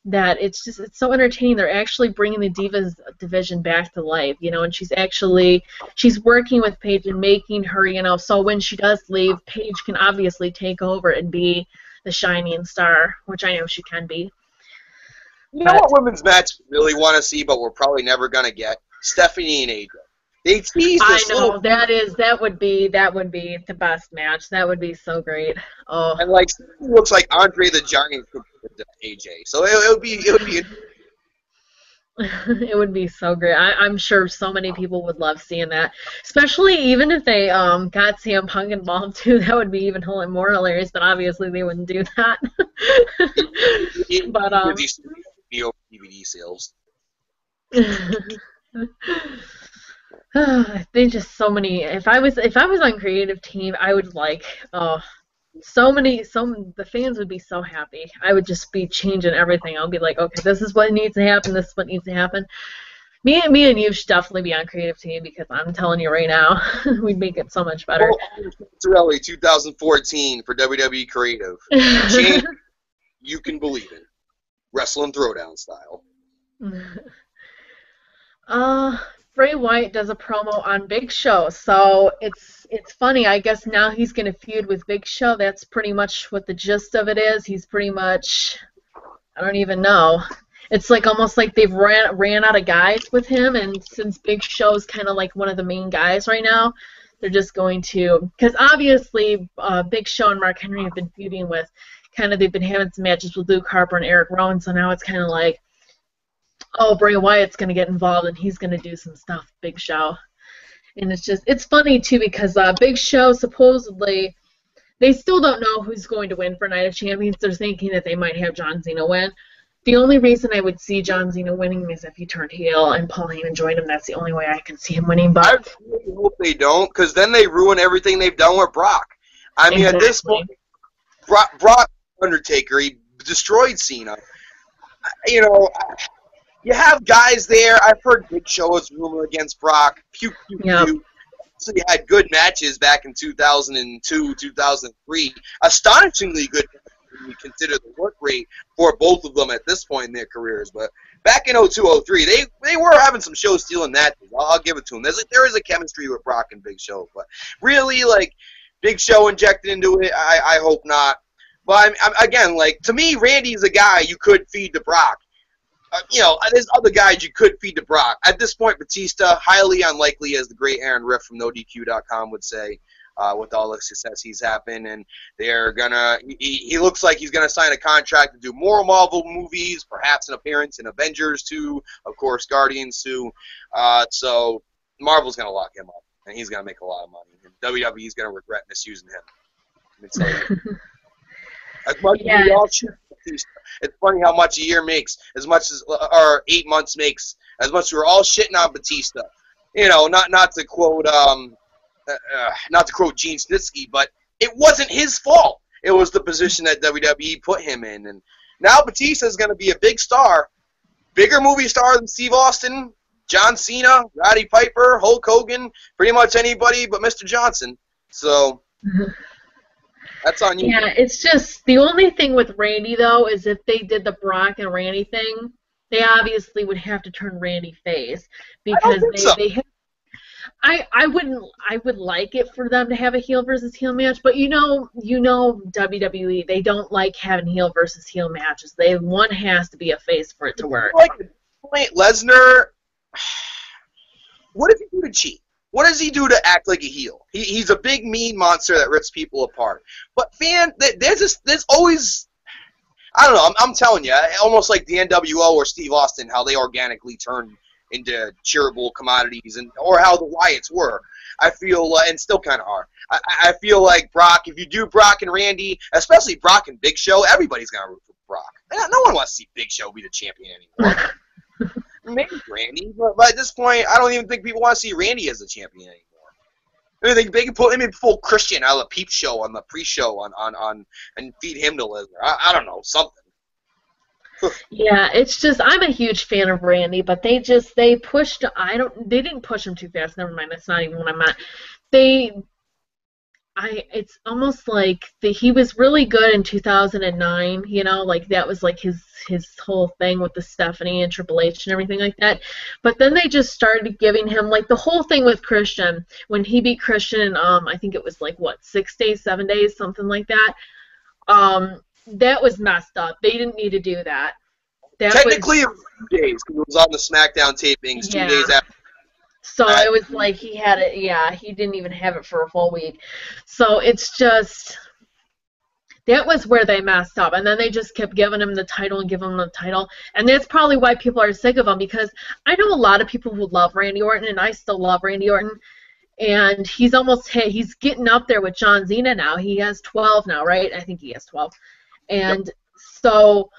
that it's so entertaining. They're actually bringing the Divas division back to life, you know, and she's working with Paige and making her, you know, so when she does leave, Paige can obviously take over and be the shining star, which I know she can be. You know what women's match we really want to see, but we're probably never going to get? Stephanie and AJ. They teased us. I know, that would be the best match. That would be so great. Oh. And like, Stephanie looks like Andre the Giant compared to AJ. So it would be it would be so great. I'm sure so many people would love seeing that. Especially even if they got CM Punk involved too, that would be even more hilarious, but obviously they wouldn't do that. But DVD sales. They just so many. If I was on creative team, I would like the fans would be so happy. I would just be changing everything. I'll be like, okay, this is what needs to happen. This is what needs to happen. Me and you should definitely be on creative team, because I'm telling you right now, we'd make it so much better. Torelli 2014 for WWE Creative. Change you can believe it. Wrestling Throwdown style. Bray Wyatt does a promo on Big Show, so it's funny. I guess now he's going to feud with Big Show. That's pretty much what the gist of it is. He's pretty much, I don't even know. It's like almost like they've ran out of guys with him, and since Big Show's kind of like one of the main guys right now, they're just going to, because obviously Big Show and Mark Henry have been feuding with, they've been having some matches with Luke Harper and Eric Rowan, so now it's kind of like, oh, Bray Wyatt's going to get involved and he's going to do some stuff, Big Show. And it's funny, too, because Big Show, supposedly, they still don't know who's going to win for Night of Champions. They're thinking that they might have John Cena win. The only reason I would see John Cena winning is if he turned heel and Paul Heyman joined him. That's the only way I can see him winning. But I really hope they don't, because then they ruin everything they've done with Brock. I mean, At this point, Brock Undertaker, he destroyed Cena. You know, you have guys there. I've heard Big Show is rumored against Brock. Pew, pew, pew. actually had good matches back in 2002, 2003. Astonishingly good when you consider the work rate for both of them at this point in their careers. But back in 02, 03, they were having some show-stealing matches. I'll give it to them. There is a chemistry with Brock and Big Show. But really, like, Big Show injected into it, I hope not. But, again, like, to me, Randy's a guy you could feed to Brock. There's other guys you could feed to Brock. At this point, Batista, highly unlikely, as the great Aaron Riff from NoDQ.com would say, with all the success he's having. And they're gonna. He looks like he's gonna sign a contract to do more Marvel movies, perhaps an appearance in Avengers 2, of course, Guardians 2. So Marvel's gonna lock him up, and he's gonna make a lot of money. And WWE's gonna regret misusing him. Let me tell you. As much as we all shoot Batista. It's funny how much a year makes, as much as, or 8 months makes, as much as we're all shitting on Batista. Not to quote Gene Snitsky, but it wasn't his fault. It was the position that WWE put him in. And now Batista is going to be a big star, bigger movie star than Steve Austin, John Cena, Roddy Piper, Hulk Hogan, pretty much anybody but Mr. Johnson. So... That's on you. Yeah, it's just the only thing with Randy though is if they did the Brock and Randy thing, they obviously would have to turn Randy face because I would like it for them to have a heel versus heel match, but you know WWE, they don't like having heel versus heel matches. One has to be a face for it to work. Like Lesnar, what does he do to cheat? What does he do to act like a heel? He's a big, mean monster that rips people apart. But, there's always... I don't know, I'm telling you, almost like the NWO or Steve Austin, how they organically turned into cheerable commodities, or how the Wyatts were. I feel, and still kind of are. I feel like Brock, if you do Brock and Randy, especially Brock and Big Show, everybody's going to root for Brock. No one wants to see Big Show be the champion anymore. Maybe Randy, but at this point, I don't even think people want to see Randy as a champion anymore. I mean, they can put him in full Christian out of the Peep Show on the pre-show on and feed him to Lesnar. I don't know, something. Yeah, it's just I'm a huge fan of Randy, but they didn't push him too fast. Never mind, that's not even what I meant. It's almost like he was really good in 2009, like that was like his whole thing with the Stephanie and Triple H and everything like that. But then they just started giving him, like the whole thing with Christian, when he beat Christian, I think it was like, 6 days, 7 days, something like that. That was messed up. They didn't need to do that. Technically, it was 2 days, because it was on the SmackDown tapings 2 days after. So it was like he had it, he didn't even have it for a full week. So it's just, that was where they messed up. And then they just kept giving him the title and giving him the title. And that's probably why people are sick of him, because I know a lot of people who love Randy Orton, and I still love Randy Orton. And he's getting up there with John Cena now. He has 12 now, right? I think he has 12. And so...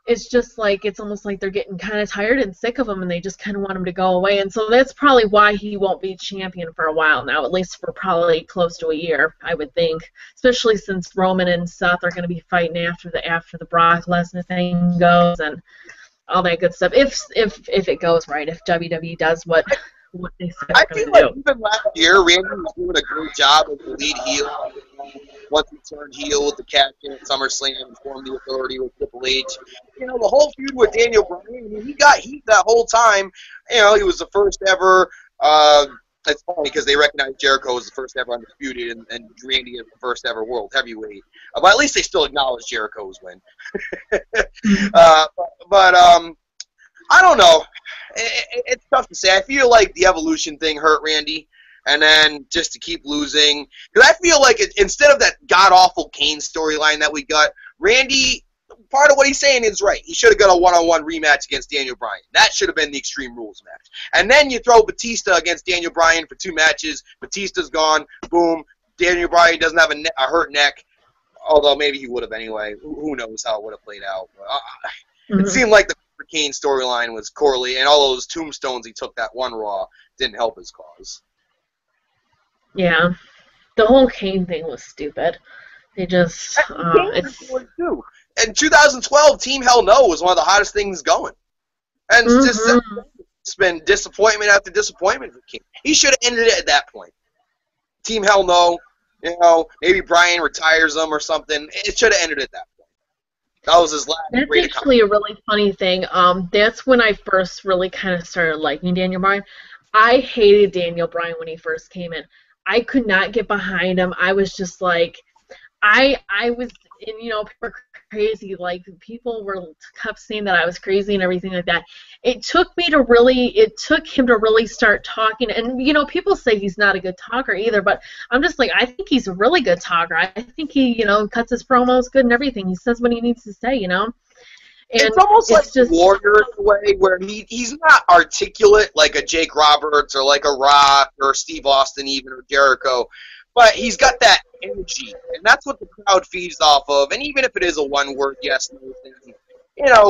it's just like, it's almost like they're getting kind of tired and sick of him, and they just kind of want him to go away. And so that's probably why he won't be champion for a while now, at least for probably close to a year, I would think. Especially since Roman and Seth are going to be fighting after the Brock Lesnar thing goes and all that good stuff. If it goes right, if WWE does what they said I they're feel going to like do. even last year, Randy was doing a great job as the lead heel. Once he turned heel with the captain at SummerSlam and formed the Authority with Triple H. The whole feud with Daniel Bryan, he got heat that whole time. He was the first ever, it's funny because they recognized Jericho as the first ever Undisputed and Randy as the first ever World Heavyweight. But at least they still acknowledge Jericho's win. But I don't know. It's tough to say. I feel like the Evolution thing hurt Randy. And then just to keep losing. Because I feel like instead of that god-awful Kane storyline that we got, Randy, part of what he's saying is right. He should have got a one-on-one rematch against Daniel Bryan. That should have been the Extreme Rules match. And then you throw Batista against Daniel Bryan for 2 matches. Batista's gone. Boom. Daniel Bryan doesn't have a hurt neck. Although maybe he would have anyway. Who knows how it would have played out. It seemed like the Kane storyline was correlated, and all those tombstones he took that one Raw didn't help his cause. Yeah, the whole Kane thing was stupid. They just, In 2012, Team Hell No was one of the hottest things going. And it's been disappointment after disappointment for Kane. He should have ended it at that point. Team Hell No. You know, maybe Bryan retires him or something. It should have ended at that point. That was his last That's great actually a really funny thing. That's when I first really kind of started liking Daniel Bryan. I hated Daniel Bryan when he first came in. I could not get behind him. I was just like, I was, and people were crazy. Like people were kept saying that I was crazy and everything like that. It took him to really start talking. And people say he's not a good talker either, but I'm just like, I think he's a really good talker. I think he, cuts his promos good and everything. He says what he needs to say, And it's almost like just Warrior in a way where he's not articulate like a Jake Roberts or like a Rock or Steve Austin even or Jericho, but he's got that energy, and that's what the crowd feeds off of. And even if it is a one-word yes, no thing,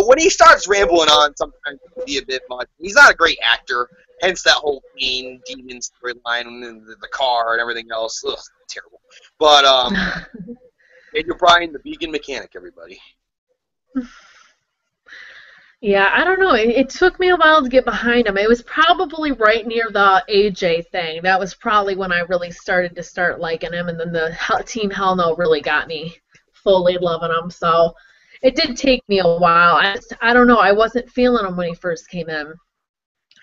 when he starts rambling on, sometimes it can be a bit much. He's not a great actor, hence that whole demon storyline and the car and everything else. Ugh, terrible. But Daniel Bryan, the vegan mechanic, everybody. Yeah, I don't know. It took me a while to get behind him. It was probably right near the AJ thing. That was probably when I really started liking him, and then the Team Hell No really got me fully loving him. So it did take me a while. I don't know. I wasn't feeling him when he first came in.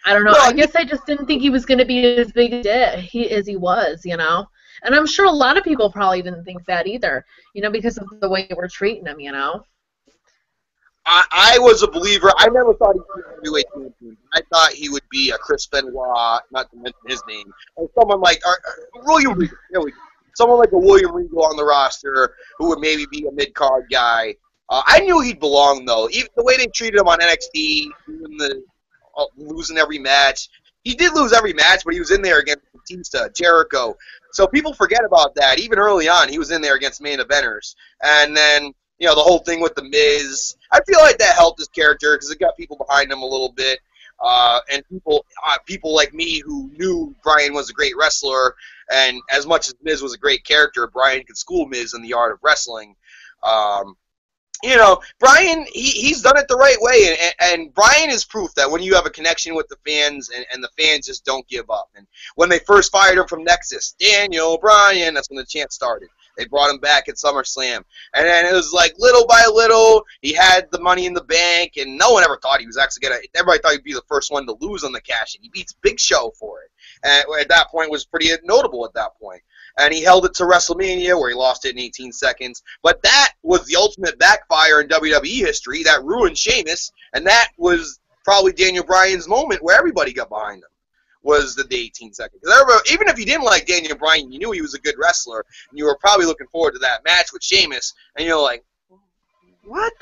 I don't know. I guess I just didn't think he was going to be as big as he was, And I'm sure a lot of people probably didn't think that either, because of the way they were treating him, I was a believer. I never thought he'd be a heavyweight champion. I thought he would be a Chris Benoit, not to mention his name, or someone like William Regal. There we go. Someone like a William Regal on the roster who would maybe be a mid-card guy. I knew he'd belong, though. Even the way they treated him on NXT, losing every match. He did lose every match, but he was in there against Batista, Jericho. So people forget about that. Even early on, he was in there against main eventers. And then, the whole thing with The Miz. I feel like that helped his character because it got people behind him a little bit. And people like me who knew Bryan was a great wrestler, and as much as Miz was a great character, Bryan could school Miz in the art of wrestling. Bryan, he's done it the right way, and Bryan is proof that when you have a connection with the fans, and the fans just don't give up. And when they first fired him from Nexus, Daniel Bryan, that's when the chant started. They brought him back at SummerSlam. And then it was like little by little, he had the Money in the Bank, and no one ever thought he was actually going to – everybody thought he'd be the first one to lose on the cash-in. He beats Big Show for it. And at that point, was pretty notable at that point. And he held it to WrestleMania, where he lost it in 18 seconds. But that was the ultimate backfire in WWE history. That ruined Sheamus, and that was probably Daniel Bryan's moment where everybody got behind him. Was the 18 seconds. Even if you didn't like Daniel Bryan, you knew he was a good wrestler, and you were probably looking forward to that match with Sheamus, and you're like, what?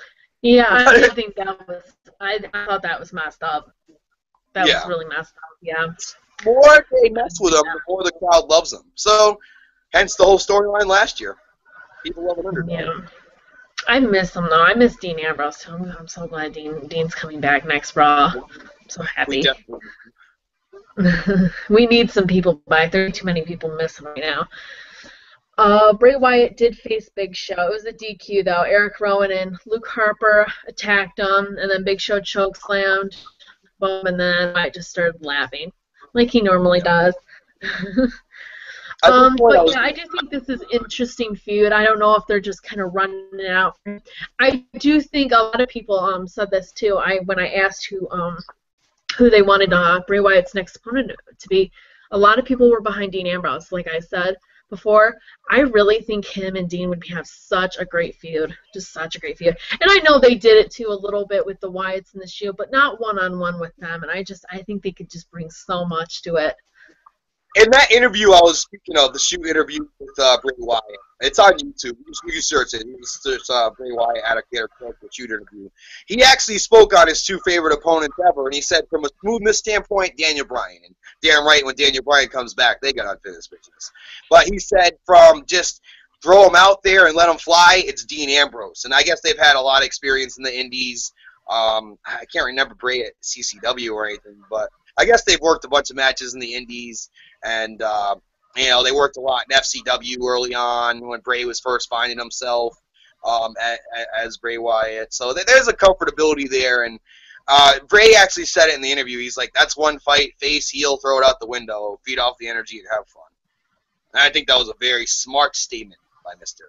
Yeah, I think that was, I thought that was messed up. That was really messed up, yeah. The more they mess with him, the more the crowd loves him. So, hence the whole storyline last year. People love an underdog. Yeah. I miss him, though. I miss Dean Ambrose, too. I'm so glad Dean's coming back next Raw. I'm so happy. We need some people back. There are too many people missing right now. Bray Wyatt did face Big Show. It was a DQ, though. Eric Rowan and Luke Harper attacked him, and then Big Show chokeslammed him, and then Wyatt just started laughing, like he normally does. But yeah, I do think this is an interesting feud. I don't know if they're just kind of running it out. I do think a lot of people said this, too. When I asked who they wanted Bray Wyatt's next opponent to be, a lot of people were behind Dean Ambrose. Like I said before, I really think him and Dean would have such a great feud, just such a great feud. And I know they did it too a little bit with the Wyatts and the Shield, but not one-on-one with them. And I think they could just bring so much to it. In that interview I was speaking of, the shoot interview with Bray Wyatt, it's on YouTube. You can search it. It's Bray Wyatt at a character shoot interview. He actually spoke on his two favorite opponents ever, and he said from a smoothness standpoint, Daniel Bryan. And damn right, when Daniel Bryan comes back, they got unfinished business. But he said from just throw him out there and let him fly, it's Dean Ambrose. And I guess they've had a lot of experience in the indies. I can't remember Bray at CCW or anything, but I guess they've worked a bunch of matches in the indies. And, they worked a lot in FCW early on when Bray was first finding himself as Bray Wyatt. So there's a comfortability there. And Bray actually said it in the interview. He's like, that's one fight, face, heel, throw it out the window, feed off the energy, and have fun. And I think that was a very smart statement by Mr.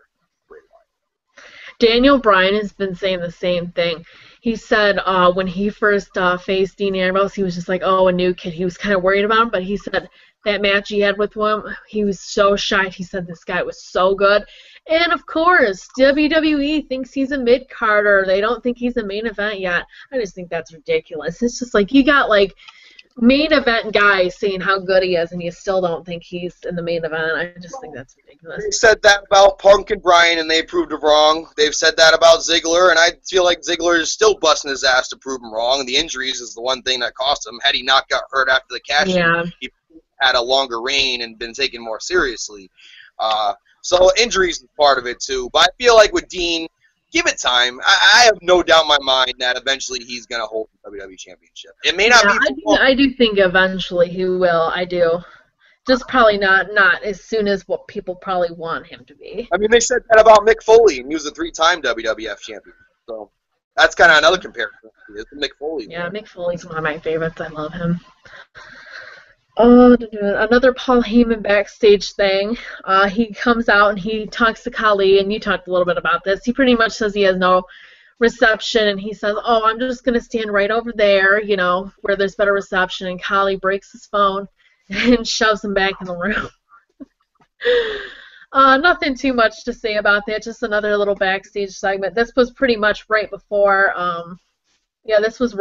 Bray Wyatt. Daniel Bryan has been saying the same thing. He said when he first faced Dean Ambrose, he was just like, oh, a new kid. He was kind of worried about him, but he said that match he had with him, he was so shocked. He said this guy was so good. And, of course, WWE thinks he's a mid-carder. They don't think he's a main event yet. I just think that's ridiculous. It's just like you got, like, main event guys saying how good he is, and you still don't think he's in the main event. I just think that's ridiculous. They said that about Punk and Bryan, and they proved it wrong. They've said that about Ziggler, and I feel like Ziggler is still busting his ass to prove him wrong. The injuries is the one thing that cost him. Had he not got hurt after the cash-in, he had a longer reign and been taken more seriously. So injuries is part of it, too. But I feel like with Dean, give it time. I have no doubt in my mind that eventually he's going to hold the WWE Championship. It may not be. I do think eventually he will. I do. Just probably not as soon as what people probably want him to be. I mean, they said that about Mick Foley, and he was a 3-time WWF champion. So that's kind of another comparison. It's Mick Foley. Yeah, Mick Foley's one of my favorites. I love him. Another Paul Heyman backstage thing. He comes out and he talks to Khali, and you talked a little bit about this. He pretty much says he has no reception, and he says, oh, I'm just going to stand right over there, you know, where there's better reception, and Khali breaks his phone and shoves him back in the room. Nothing too much to say about that, just another little backstage segment. This was pretty much right before, this was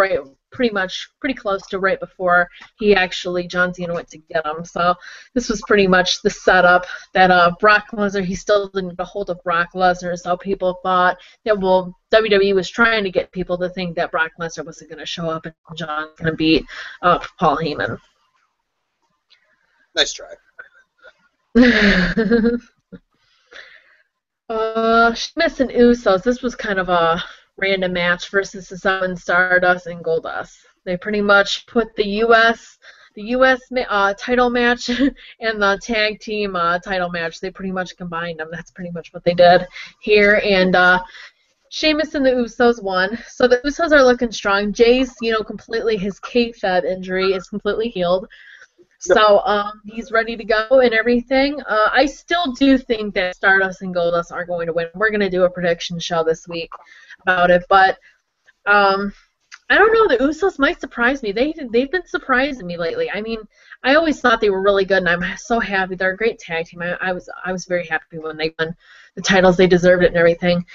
pretty close to right before John Cena went to get him. So this was pretty much the setup that Brock Lesnar, he still didn't get a hold of Brock Lesnar, so people thought that, well, WWE was trying to get people to think that Brock Lesnar wasn't going to show up and John's going to beat Paul Heyman. Nice try. Sheamus and Usos, this was kind of a random match versus the Seven Stardust and Goldust. They pretty much put the U.S. Title match and the tag team title match. They pretty much combined them. That's pretty much what they did here. And Sheamus and the Usos won. So the Usos are looking strong. Jay's, completely his kayfabe injury is completely healed. So he's ready to go and everything. I still do think that Stardust and Goldust are going to win. We're going to do a prediction show this week about it, but I don't know. The Usos might surprise me. They've been surprising me lately. I mean, I always thought they were really good, and I'm so happy. They're a great tag team. I was very happy when they won the titles. They deserved it and everything.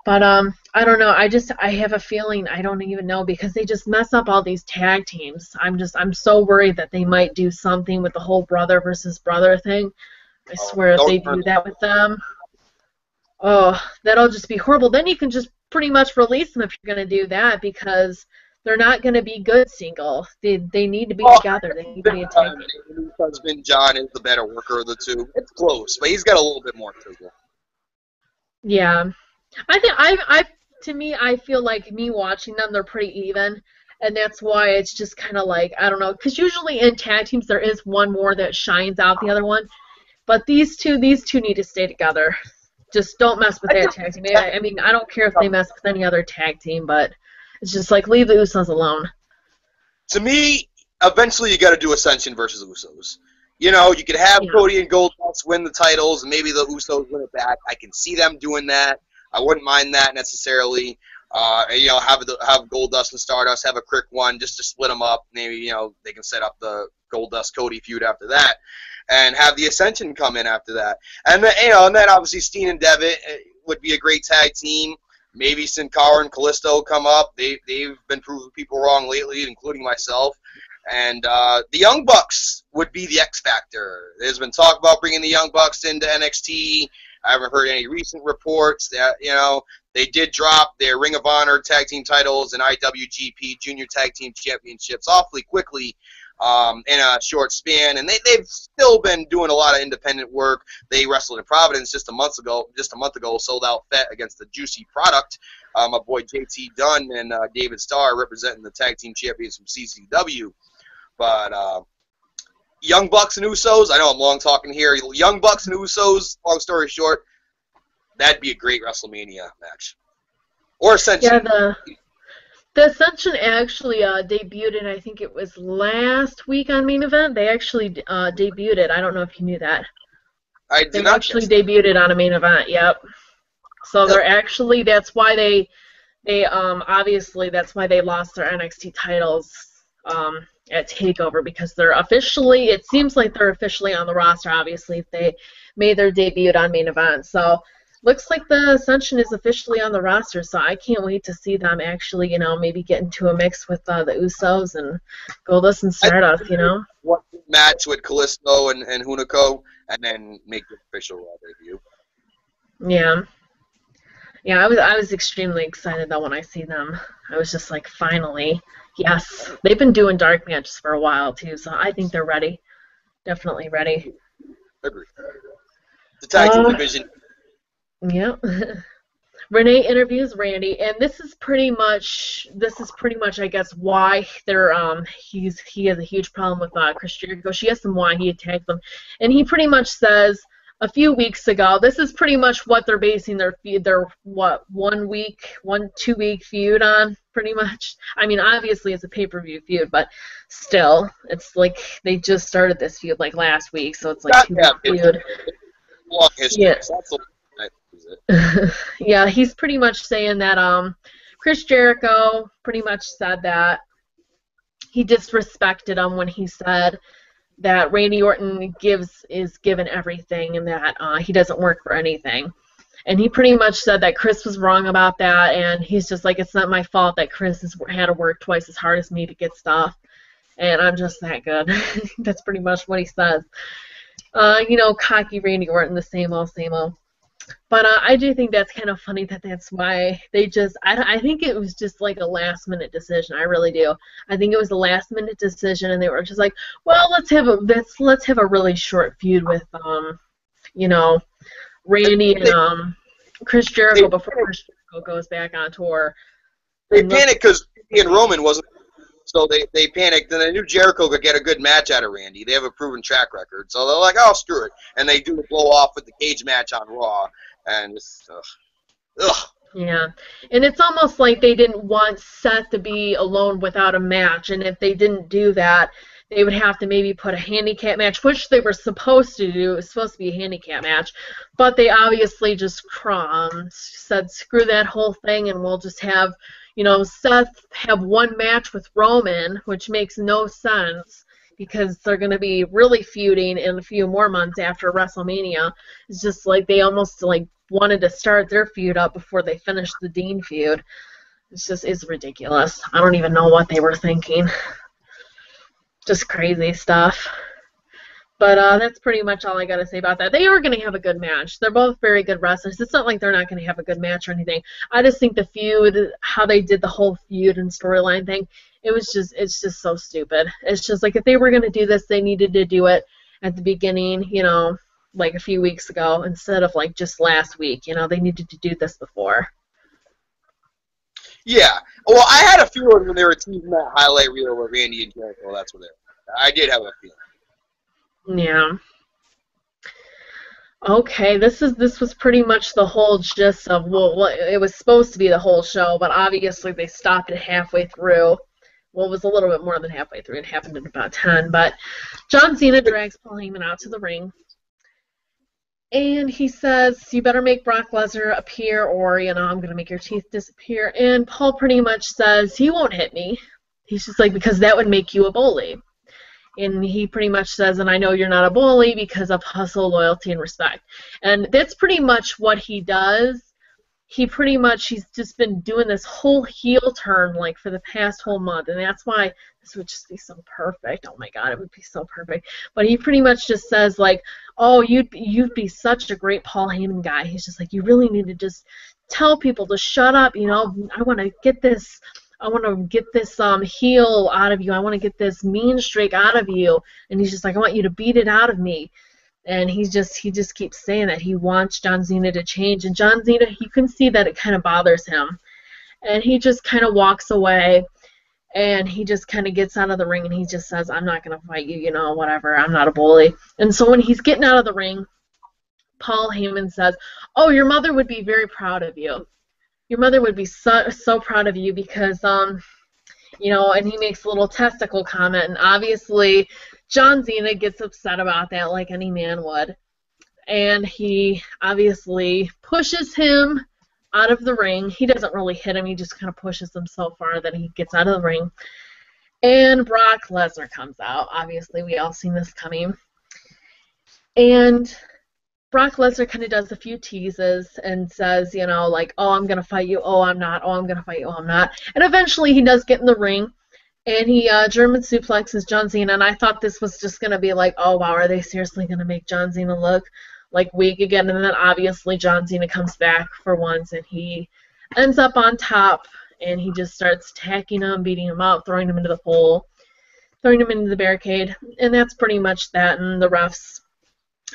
But I don't know. I have a feeling, I don't even know, because they just mess up all these tag teams. I'm so worried that they might do something with the whole brother versus brother thing. I swear if they do that with them, that'll just be horrible. Then you can just pretty much release them if you're going to do that, because they're not going to be good single. They need to be together. They need to be a tag team. His husband John is the better worker of the two. It's close, but he's got a little bit more physical. Yeah. To me, I feel like me watching them, they're pretty even, and that's why it's just kind of like, I don't know, because usually in tag teams there is one more that shines out the other one, but these two need to stay together. Just don't mess with that tag team. I mean, I don't care if they mess with any other tag team, but it's just like, leave the Usos alone. To me, eventually you got to do Ascension versus Usos. You could have Cody and Goldust win the titles, and maybe the Usos win it back. I can see them doing that. I wouldn't mind that necessarily. Have Goldust and Stardust have a quick one just to split them up. Maybe they can set up the Goldust Cody feud after that, and have the Ascension come in after that. And then and then obviously Steen and Devitt would be a great tag team. Maybe Sin Cara and Kalisto come up. They've been proving people wrong lately, including myself. And the Young Bucks would be the X Factor. There's been talk about bringing the Young Bucks into NXT. I haven't heard any recent reports that, they did drop their Ring of Honor tag team titles and IWGP Junior Tag Team Championships awfully quickly in a short span. And they've still been doing a lot of independent work. They wrestled in Providence just a month ago, sold out Fett against the Juicy Product. My boy JT Dunn and David Starr representing the tag team champions from CCW. But Young Bucks and Usos, I know I'm long talking here. Young Bucks and Usos, long story short, that'd be a great WrestleMania match. Or Ascension. Yeah, the Ascension actually debuted, and I think it was last week on Main Event. They actually debuted it. I don't know if you knew that. I They did not actually guess that. debuted on a main event. Yep. So they're actually that's why they obviously that's why they lost their NXT titles at Takeover, because they're officially, it seems like they're officially on the roster. Obviously, if they made their debut on main event, so looks like the Ascension is officially on the roster. So I can't wait to see them actually, maybe get into a mix with the Usos and Goldust and I Stardust. one match with Kalisto and Hunico, and then make the official Raw debut. Yeah. Yeah, I was extremely excited though when I see them. I was just like, finally, yes. They've been doing dark matches for a while too, so I think they're ready. Definitely ready. Agree. The tag team division. Yeah. Renee interviews Randy, and this is pretty much I guess why he has a huge problem with Chris Jericho. She asks him why he attacked them, and he pretty much says a few weeks ago, this is pretty much what they're basing their 2 week feud on, pretty much. I mean, obviously it's a pay-per-view feud, but still, it's like they just started this feud like last week, so it's like 2 week feud. Long history. Yeah. So that's it. Yeah, he's pretty much saying that Chris Jericho pretty much said that he disrespected him when he said that Randy Orton is given everything and that he doesn't work for anything. And he pretty much said that Chris was wrong about that, and he's just like, it's not my fault that Chris has had to work twice as hard as me to get stuff, and I'm just that good. That's pretty much what he says. Cocky Randy Orton, the same old, same old. But I do think that's kind of funny that's why they just, I think it was just like a last-minute decision. I really do. I think it was a last-minute decision, and they were just like, well, let's have a really short feud with, Randy and Chris Jericho before Chris Jericho goes back on tour. They panicked because Randy and Roman wasn't, so they panicked, and they knew Jericho could get a good match out of Randy. They have a proven track record, so they're like, oh, screw it. And they do the blow-off with the cage match on Raw, and it's, ugh. Yeah, and it's almost like they didn't want Seth to be alone without a match, and if they didn't do that, they would have to maybe put a handicap match, which they were supposed to do. It was supposed to be a handicap match, but they obviously just said, screw that whole thing, and we'll just have, Seth have one match with Roman, which makes no sense because they're going to be really feuding in a few more months after WrestleMania. It's just like they almost wanted to start their feud up before they finished the Dean feud. It's ridiculous. I don't even know what they were thinking. Just crazy stuff. But that's pretty much all I got to say about that. They are going to have a good match. They're both very good wrestlers. It's not like they're not going to have a good match or anything. I just think the feud, how they did the whole feud and storyline thing, it's just so stupid. It's just like if they were going to do this, they needed to do it at the beginning, like a few weeks ago instead of like just last week. They needed to do this before. Yeah. Well, I had a feeling when they were teasing that highlight reel with Randy and Jericho, that's what they were. I did have a feeling. Yeah. Okay, this was pretty much the whole gist of it was supposed to be the whole show, but obviously they stopped it halfway through. Well, it was a little bit more than halfway through. It happened at about 10, but John Cena drags Paul Heyman out to the ring, and he says, you better make Brock Lesnar appear or, I'm going to make your teeth disappear. And Paul pretty much says, he won't hit me. He's just like, because that would make you a bully. And he pretty much says, and I know you're not a bully because of hustle, loyalty, and respect. And that's pretty much what he does. He's just been doing this whole heel turn like for the past whole month. And that's why this would just be so perfect. Oh my God, it would be so perfect. But he pretty much just says like, oh, you'd be such a great Paul Heyman guy. He's just like, you really need to just tell people to shut up. I want to get this heel out of you. I want to get this mean streak out of you. And he's just like, I want you to beat it out of me. And he just keeps saying that he wants John Cena to change. And John Cena, you can see that it kind of bothers him. And he just kind of walks away. And he just kind of gets out of the ring and he just says, I'm not going to fight you, whatever. I'm not a bully. And so when he's getting out of the ring, Paul Heyman says, oh, your mother would be very proud of you. Your mother would be so proud of you because, and he makes a little testicle comment, and obviously John Cena gets upset about that like any man would. and he obviously pushes him out of the ring. He doesn't really hit him. He just kind of pushes him so far that he gets out of the ring. And Brock Lesnar comes out. Obviously, we all seen this coming. And Brock Lesnar kind of does a few teases and says, you know, like, oh, I'm going to fight you. Oh, I'm not. Oh, I'm going to fight you. Oh, I'm not. And eventually he does get in the ring. And he German suplexes John Cena. And I thought this was just going to be like, oh, wow, are they seriously going to make John Cena look like weak again? And then obviously John Cena comes back for once. And he ends up on top. And he just starts attacking him, beating him up, throwing him into the pole, throwing him into the barricade. And that's pretty much that. And the refs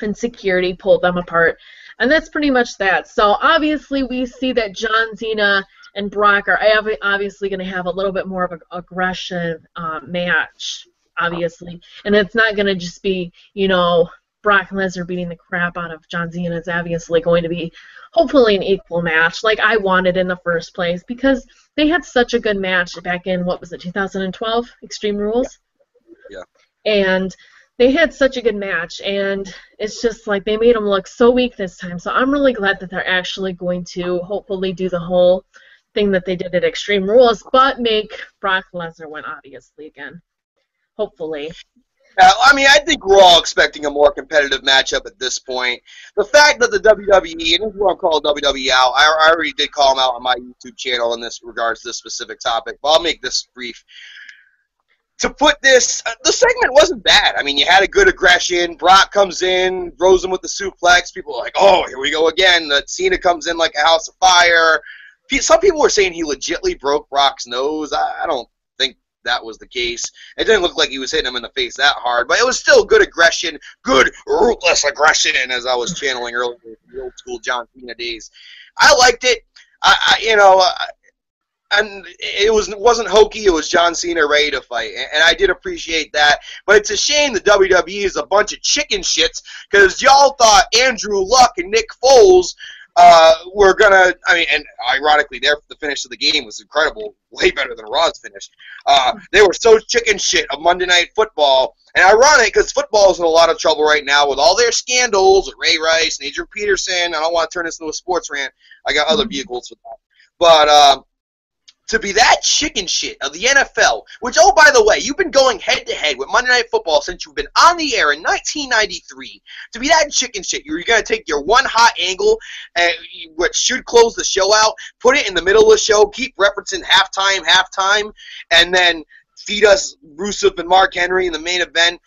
and security pulled them apart. And that's pretty much that. So obviously we see that John Cena and Brock are obviously going to have a little bit more of an aggressive match, obviously. And it's not going to just be, you know, Brock Lesnar beating the crap out of John Cena. It's obviously going to be hopefully an equal match like I wanted in the first place, because they had such a good match back in, what was it, 2012, Extreme Rules? Yeah. And they had such a good match, and it's just like they made them look so weak this time. So I'm really glad that they're actually going to hopefully do the whole thing that they did at Extreme Rules, but make Brock Lesnar win, obviously, again. Hopefully. I mean, I think we're all expecting a more competitive matchup at this point. The fact that the WWE, and this is what I'm calling WWE out, I already did call them out on my YouTube channel in this regards to this specific topic, but I'll make this brief. To put this, the segment wasn't bad. I mean, you had a good aggression. Brock comes in, throws him with the suplex. People are like, oh, here we go again. Cena comes in like a house of fire. Some people were saying he legitimately broke Brock's nose. I don't think that was the case. It didn't look like he was hitting him in the face that hard, but it was still good aggression, good ruthless aggression, as I was channeling earlier in the old school John Cena days. I liked it. And it wasn't hokey. It was John Cena ready to fight, and I did appreciate that. But it's a shame the WWE is a bunch of chicken shits, because y'all thought Andrew Luck and Nick Foles were gonna. I mean, and ironically, the finish of the game was incredible, way better than Raw's finish. They were so chicken shit of Monday Night Football, and ironic because football is in a lot of trouble right now with all their scandals with Ray Rice and Adrian Peterson. I don't want to turn this into a sports rant. I got other vehicles for that, but. To be that chicken shit of the NFL, which, oh, by the way, you've been going head-to-head with Monday Night Football since you've been on the air in 1993. To be that chicken shit, you're going to take your one hot angle, which should close the show out, put it in the middle of the show, keep referencing halftime, and then feed us Rusev and Mark Henry in the main event.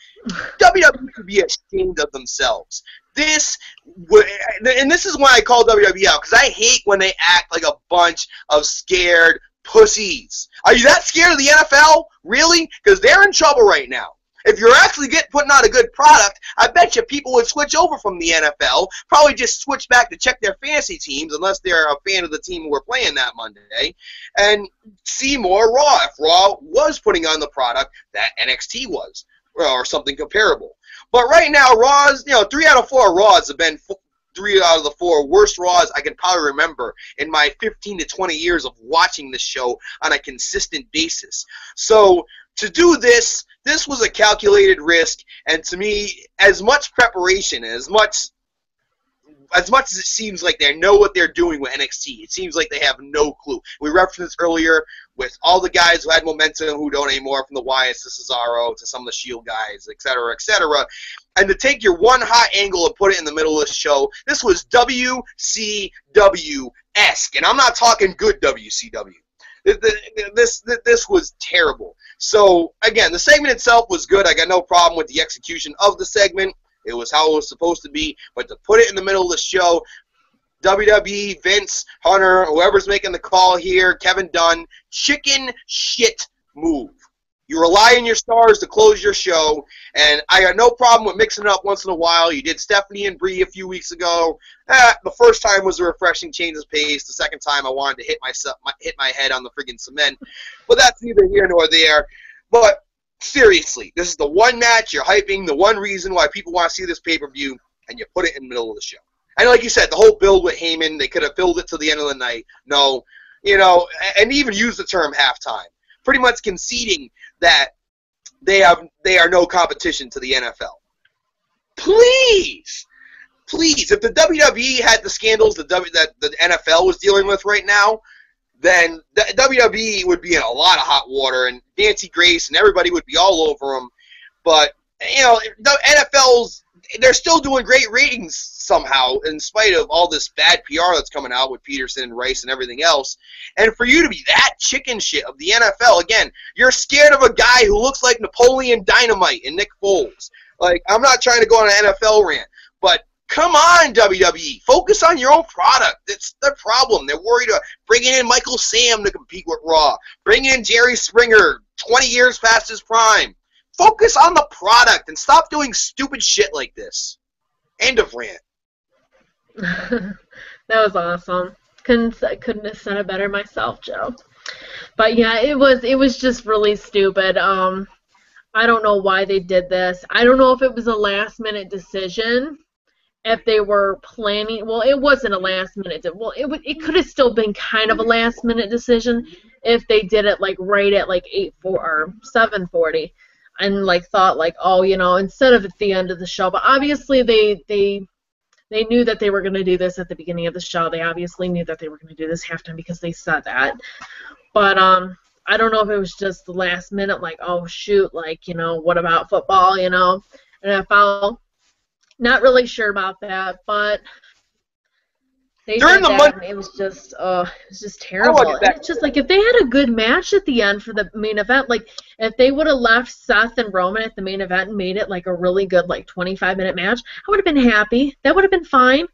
WWE could be ashamed of themselves. And this is why I call WWE out, because I hate when they act like a bunch of scared pussies. Are you that scared of the NFL? Really? Because they're in trouble right now. If you're actually putting out a good product, I bet you people would switch over from the NFL, probably just switch back to check their fantasy teams, unless they're a fan of the team who were playing that Monday, and see more Raw, if Raw was putting on the product that NXT was, or something comparable. But right now, Raw's, 3 out of 4 Raws have been 3 out of the 4 worst Raws I can probably remember in my 15 to 20 years of watching this show on a consistent basis. So to do this was a calculated risk, and to me, as much preparation, as much as it seems like they know what they're doing with NXT, it seems like they have no clue. We referenced this earlier with all the guys who had momentum who don't anymore, from the Wyatts to Cesaro to some of the Shield guys, etc., etc. And to take your one hot angle and put it in the middle of the show, this was WCW-esque, and I'm not talking good WCW. This was terrible. So, again, the segment itself was good. I got no problem with the execution of the segment. It was how it was supposed to be. But to put it in the middle of the show, WWE, Vince, Hunter, whoever's making the call here, Kevin Dunn, chicken shit move. You rely on your stars to close your show, and I got no problem with mixing it up once in a while. You did Stephanie and Brie a few weeks ago. The first time was a refreshing change of pace. The second time I wanted to hit my head on the friggin' cement. But that's neither here nor there. But seriously, this is the one match you're hyping, the one reason why people want to see this pay-per-view, and you put it in the middle of the show. And like you said, the whole build with Heyman, they could have filled it to the end of the night. No, and even use the term halftime. Pretty much conceding that they are no competition to the NFL. Please please, if the WWE had the scandals that the NFL was dealing with right now, then the WWE would be in a lot of hot water, and Nancy Grace and everybody would be all over them. But, you know, the they're still doing great ratings somehow, in spite of all this bad PR that's coming out with Peterson and Rice and everything else. And for you to be that chicken shit of the NFL, again, you're scared of a guy who looks like Napoleon Dynamite and Nick Foles. Like, I'm not trying to go on an NFL rant, but come on, WWE. Focus on your own product. That's the problem. They're worried about bringing in Michael Sam to compete with Raw, bringing in Jerry Springer 20 years past his prime. Focus on the product and stop doing stupid shit like this. End of rant. That was awesome. Couldn't have said it better myself, Joe. But yeah, it was just really stupid. I don't know why they did this. I don't know if it was a last-minute decision. If they were planning, well, it wasn't a last-minute. Well, it could have still been kind of a last-minute decision if they did it like right at like 8:40 or 7:40, and like thought like, oh, you know, instead of at the end of the show. But obviously they knew that they were going to do this at the beginning of the show. They obviously knew that they were going to do this halftime because they said that. But I don't know if it was just the last minute, like, oh shoot, like, you know, what about football, you know, NFL. Not really sure about that, but they did that, and it was just terrible. And it's just like if they had a good match at the end for the main event, like if they would have left Seth and Roman at the main event and made it like a really good like 25-minute match, I would have been happy. That would have been fine.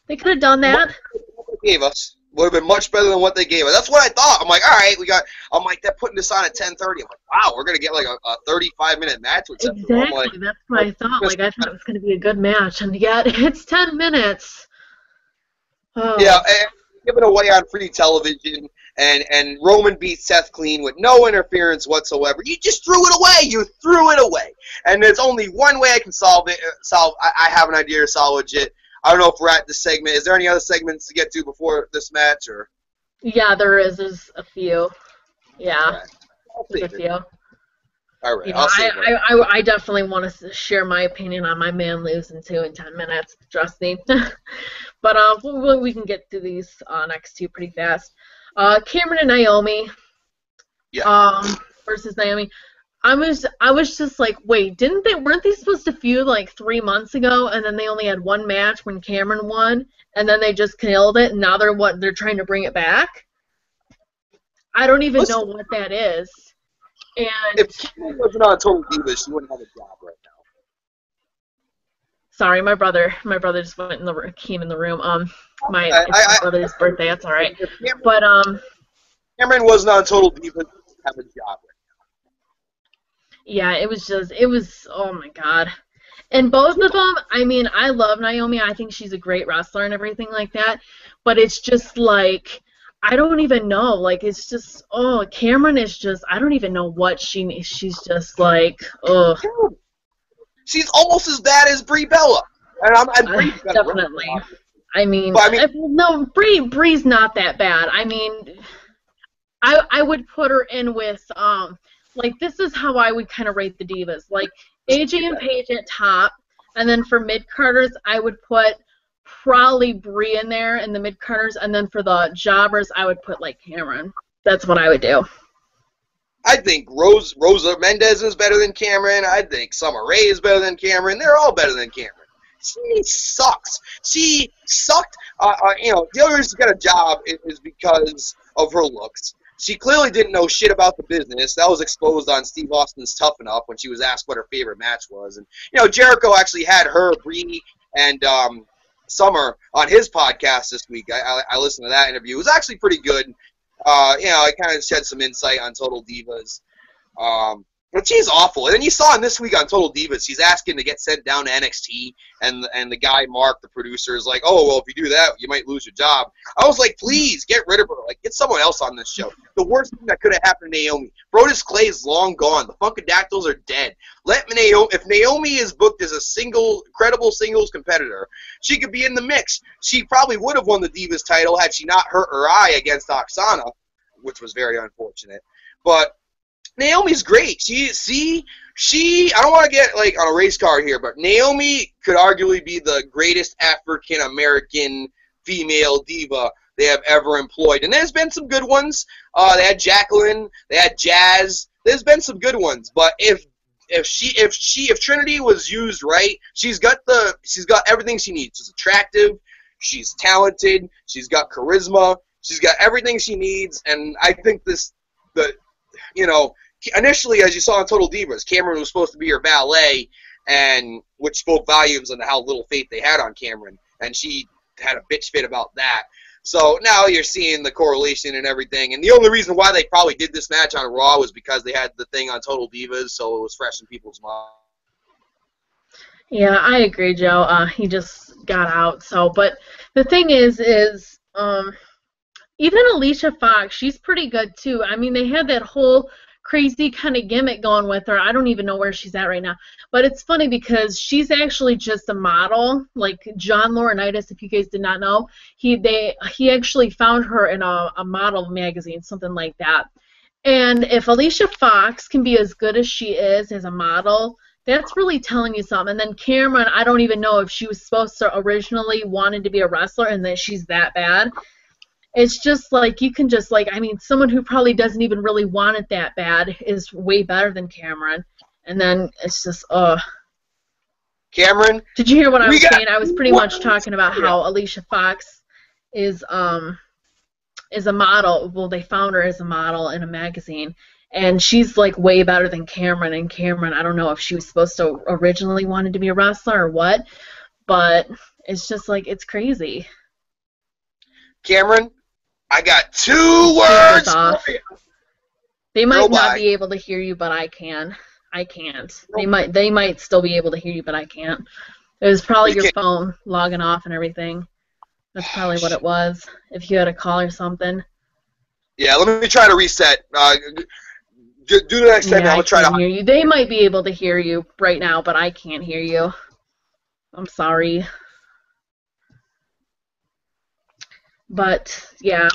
They could have done that. What they gave us would have been much better than what they gave us. That's what I thought. I'm like, all right, I'm like, they're putting this on at 10:30. I'm like, wow, we're gonna get like a 35-minute match with Seth. Exactly. Like, that's what I thought. Like I thought it was gonna be a good match, and yet it's 10 minutes. Oh. Yeah, and give it away on free television, and Roman beat Seth clean with no interference whatsoever. You just threw it away. You threw it away. And there's only one way I can solve it. I have an idea to salvage it. I don't know if we're at this segment. Is there any other segments to get to before this match, or? Yeah, there is. There's a few. Yeah, right. there's a few. All right, you know, I definitely want to share my opinion on my man losing too in 10 minutes. Trust me. But we can get through these next two pretty fast. Cameron and Naomi. Yeah. Versus Naomi. I was just like, wait, weren't they supposed to feud like 3 months ago, and then they only had one match when Cameron won, and then they just killed it, and now they're trying to bring it back? I don't even know what that is. And if Cameron wasn't on Total Divas, she wouldn't have a job right now. Sorry, my brother just came in the room. My brother's birthday. That's all right. But Cameron wasn't on Total Divas, have a job right now. Yeah, it was oh my god. And both of them, I mean, I love Naomi. I think she's a great wrestler and everything like that. But it's just like, I don't even know. Like, it's just, Cameron is just, I don't even know what she's just like, ugh. She's almost as bad as Brie Bella. And Brie's definitely. I mean, no, Brie's not that bad. I mean, I would put her in with, like, this is how I would kind of rate the divas. Like, AJ and Paige at top, and then for mid-carders, I would put probably Brie in there in the mid-carders, and then for the jobbers, I would put, like, Cameron. That's what I would do. I think Rosa Mendez is better than Cameron. I think Summer Rae is better than Cameron. They're all better than Cameron. She sucks. She sucked. The only reason she got a job is because of her looks. She clearly didn't know shit about the business. That was exposed on Steve Austin's Tough Enough when she was asked what her favorite match was. And, Jericho actually had her, Brie, and Summer on his podcast this week. I listened to that interview. It was actually pretty good. I kind of shed some insight on Total Divas. But she's awful. And then you saw this week on Total Divas, she's asking to get sent down to NXT, and the guy, Mark, the producer, is like, oh, well, if you do that, you might lose your job. I was like, please, get rid of her. Like, get someone else on this show. The worst thing that could have happened to Naomi. Brodus Clay is long gone. The Funkadactyls are dead. If Naomi is booked as a credible singles competitor, she could be in the mix. She probably would have won the Divas title had she not hurt her eye against Oksana, which was very unfortunate. But Naomi's great. She I don't want to get like on a race car here, but Naomi could arguably be the greatest African American female diva they have ever employed. And there's been some good ones. They had Jacqueline, they had Jazz. There's been some good ones, but if Trinity was used right, she's got everything she needs. She's attractive, she's talented, she's got charisma, she's got everything she needs, and I think initially, as you saw in Total Divas, Cameron was supposed to be her valet, and which spoke volumes on how little faith they had on Cameron, and she had a bitch fit about that. So now you're seeing the correlation and everything, and the only reason why they probably did this match on Raw was because they had the thing on Total Divas, so it was fresh in people's minds. Yeah, I agree, Joe. He just got out. So, but the thing is, even Alicia Fox, she's pretty good too. I mean, they had that whole crazy kind of gimmick going with her. I don't even know where she's at right now. But it's funny because she's actually just a model. Like John Laurinaitis, if you guys did not know, he actually found her in a model magazine, something like that. And if Alicia Fox can be as good as she is as a model, that's really telling you something. And then Cameron, I don't even know if she was supposed to originally wanted to be a wrestler and that she's that bad. It's just like you can just like, I mean, someone who probably doesn't even really want it that bad is way better than Cameron. And then it's just, Cameron? Did you hear what I was saying? I was pretty much talking about how Alicia Fox is a model. Well, they found her as a model in a magazine. And she's like way better than Cameron. And Cameron, I don't know if she was supposed to originally wanted to be a wrestler or what. But it's just like, it's crazy. Cameron? I got 2 words for you. They might not be able to hear you, but I can. I can't. They might still be able to hear you, but I can't. It was probably your phone logging off and everything. That's probably what it was. If you had a call or something. Yeah, let me try to reset. Do the next time. I'm gonna try to hear you. They might be able to hear you right now, but I can't hear you. I'm sorry. But, yeah,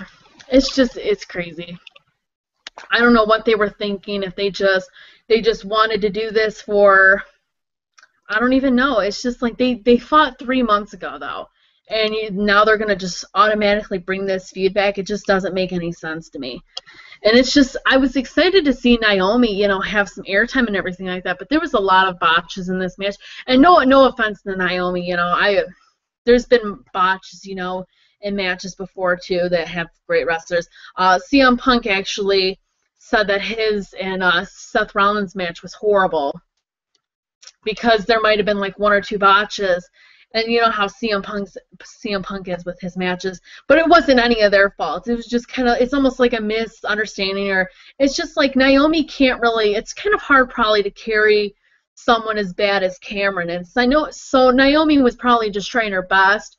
it's crazy. I don't know what they were thinking, if they just wanted to do this for, I don't even know. It's just like they fought 3 months ago, though, and now they're going to just automatically bring this feud back. It just doesn't make any sense to me. And it's just, I was excited to see Naomi, have some airtime and everything like that, but there was a lot of botches in this match. And no offense to Naomi, there's been botches, in matches before, too, that have great wrestlers. CM Punk actually said that his and Seth Rollins match was horrible because there might have been like 1 or 2 botches. And you know how CM Punk is with his matches. But it wasn't any of their fault. It was just kind of, it's almost like a misunderstanding, or it's just like Naomi can't really, it's kind of hard probably to carry someone as bad as Cameron is. So Naomi was probably just trying her best.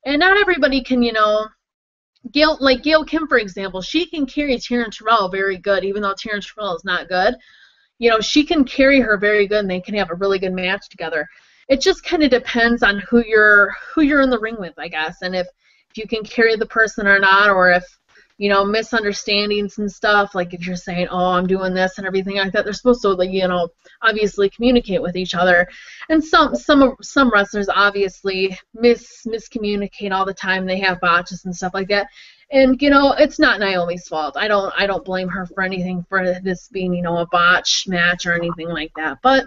And not everybody can, Gail Kim, for example, she can carry Taryn Terrell very good, even though Taryn Terrell is not good. She can carry her very good, and they can have a really good match together. It just kind of depends on who you're in the ring with, I guess, and if you can carry the person or not, or if, misunderstandings and stuff, like if you're saying, oh, I'm doing this and everything like that, they're supposed to, obviously communicate with each other. And some wrestlers obviously miscommunicate all the time. They have botches and stuff like that. And, it's not Naomi's fault. I don't blame her for anything for this being, a botch match or anything like that. But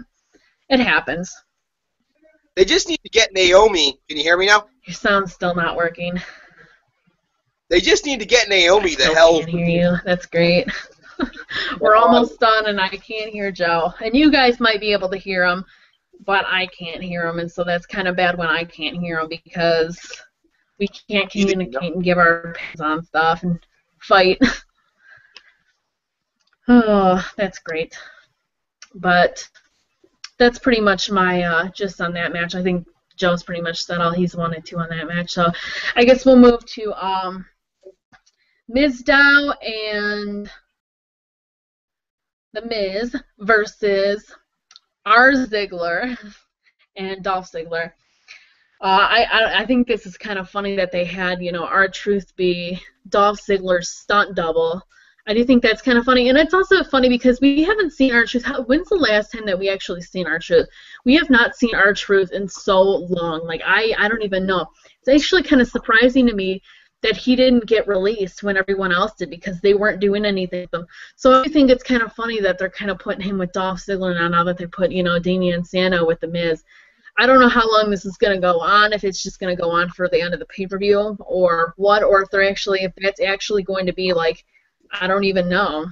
it happens. They just need to get Naomi. Can you hear me now? Your sound's still not working. They just need to get Naomi the I hell. can't hear you. That's great. We're almost done, and I can't hear Joe. And you guys might be able to hear him, but I can't hear him, and so that's kind of bad when I can't hear him because we can't communicate and give our opinions on stuff and fight. Oh, that's great. But that's pretty much my just on that match. I think Joe's pretty much said all he's wanted to on that match. So I guess we'll move to Mizdow and The Miz versus R. Ziggler and Dolph Ziggler. I think this is kind of funny that they had, R-Truth be Dolph Ziggler's stunt double. I do think that's kind of funny, and it's also funny because we haven't seen R-Truth. When's the last time that we actually seen R-Truth? We have not seen R-Truth in so long. Like I don't even know. It's actually kind of surprising to me that he didn't get released when everyone else did because they weren't doing anything with him. So I think it's kind of funny that they're kind of putting him with Dolph Ziggler now that they put Damian Sandow with The Miz. I don't know how long this is going to go on, if it's just going to go on for the end of the pay-per-view or what, or if that's actually going to be like, I don't even know.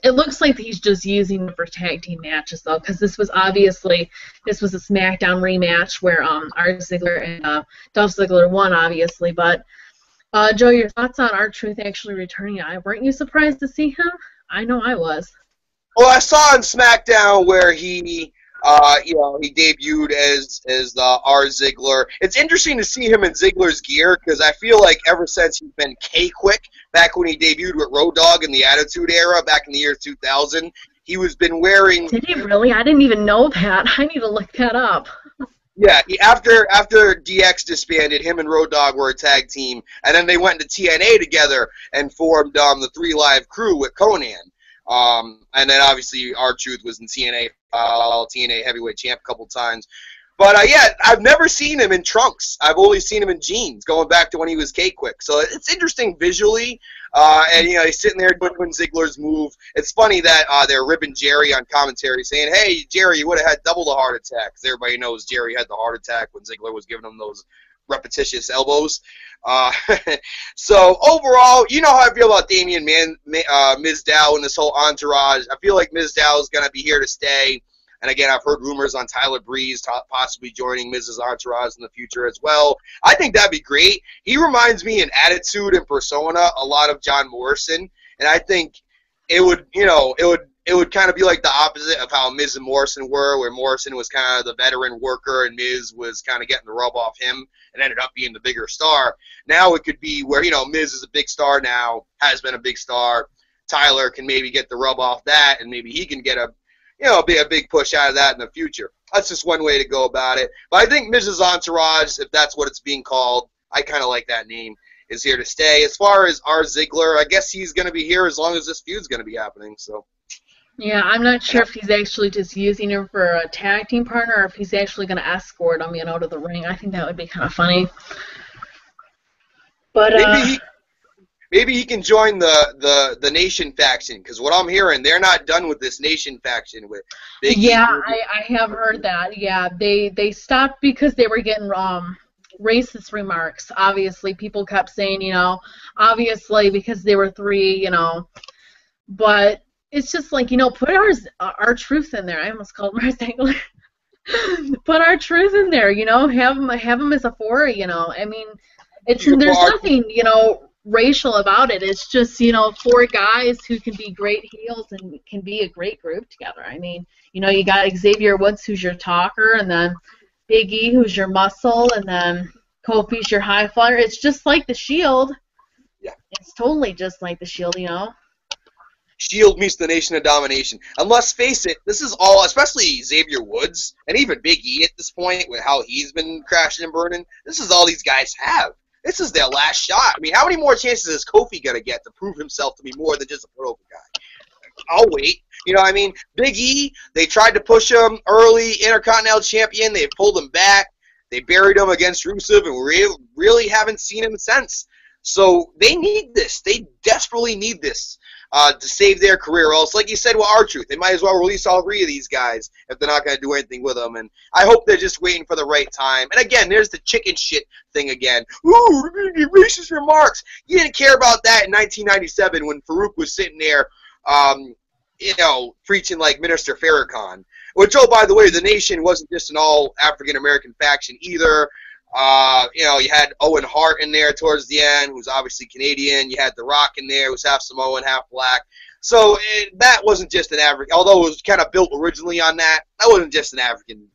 It looks like he's just using it for tag team matches, though, because this was a SmackDown rematch where Ziggler and Dolph Ziggler won, obviously. But, Joe, your thoughts on R-Truth actually returning? Weren't you surprised to see him? I know I was. Well, I saw on SmackDown where he debuted as R Ziggler. It's interesting to see him in Ziggler's gear because I feel like ever since he's been K-Quick, back when he debuted with Road Dogg in the Attitude Era back in the year 2000, he was been wearing. Did he really? I didn't even know that. I need to look that up. Yeah, after DX disbanded, him and Road Dogg were a tag team, and then they went into TNA together and formed the 3 Live Crew with Conan. And then obviously R-Truth was in TNA, TNA Heavyweight Champ a couple times. But yeah, I've never seen him in trunks. I've only seen him in jeans, going back to when he was K-Quick. So it's interesting visually. And he's sitting there doing Ziggler's move. It's funny that they're ribbing Jerry on commentary, saying, "Hey, Jerry, you would have had double the heart attack." Because everybody knows Jerry had the heart attack when Ziggler was giving him those repetitious elbows. So overall, you know how I feel about Damian Mizdow and this whole entourage. I feel like Mizdow is going to be here to stay. And again, I've heard rumors on Tyler Breeze possibly joining Miz's entourage in the future as well. I think that'd be great. He reminds me in attitude and persona a lot of John Morrison, and I think it would kind of be like the opposite of how Miz and Morrison were, where Morrison was kind of the veteran worker and Miz was kind of getting the rub off him and ended up being the bigger star. Now it could be where, Miz is a big star now, has been a big star. Tyler can maybe get the rub off that, and maybe he can get be a big push out of that in the future. That's just one way to go about it. But I think Miz's entourage, if that's what it's being called, I kind of like that name, is here to stay. As far as R Ziggler, I guess he's going to be here as long as this feud's going to be happening. So. Yeah, I'm not sure if he's actually just using him for a tag team partner or if he's actually going to escort him, to the ring. I think that would be kind of funny. But maybe he can join the Nation faction, because what I'm hearing, they're not done with this Nation faction with Big E. I have heard that. Yeah, they stopped because they were getting racist remarks. Obviously, people kept saying, obviously because they were 3, but it's just like, put R-Truth in there. I almost called him R-Ziggler. Put R-Truth in there, have him as a 4, I mean, there's nothing, racial about it. It's just, 4 guys who can be great heels and can be a great group together. I mean, you got Xavier Woods, who's your talker, and then Big E, who's your muscle, and then Kofi's your high flyer. It's just like the Shield. Yeah. It's totally just like the Shield, Shield meets the Nation of Domination. And let's face it, this is all, especially Xavier Woods, and even Big E at this point, with how he's been crashing and burning, this is all these guys have. This is their last shot. I mean, how many more chances is Kofi going to get to prove himself to be more than just a put-over guy? I'll wait. I mean? Big E, they tried to push him early, Intercontinental Champion. They pulled him back. They buried him against Rusev, and we really haven't seen him since. So they need this. They desperately need this to save their career. Or else, like you said with R-Truth, they might as well release all 3 of these guys if they're not going to do anything with them. And I hope they're just waiting for the right time. And again, there's the chicken shit thing again. Ooh, racist remarks. You didn't care about that in 1997 when Farouk was sitting there, preaching like Minister Farrakhan. Which, oh, by the way, the Nation wasn't just an all African-American faction either. You had Owen Hart in there towards the end, who's obviously Canadian. You had The Rock in there, who's half Samoan, half black. So that wasn't just an African, although it was kind of built originally on that. That wasn't just an African,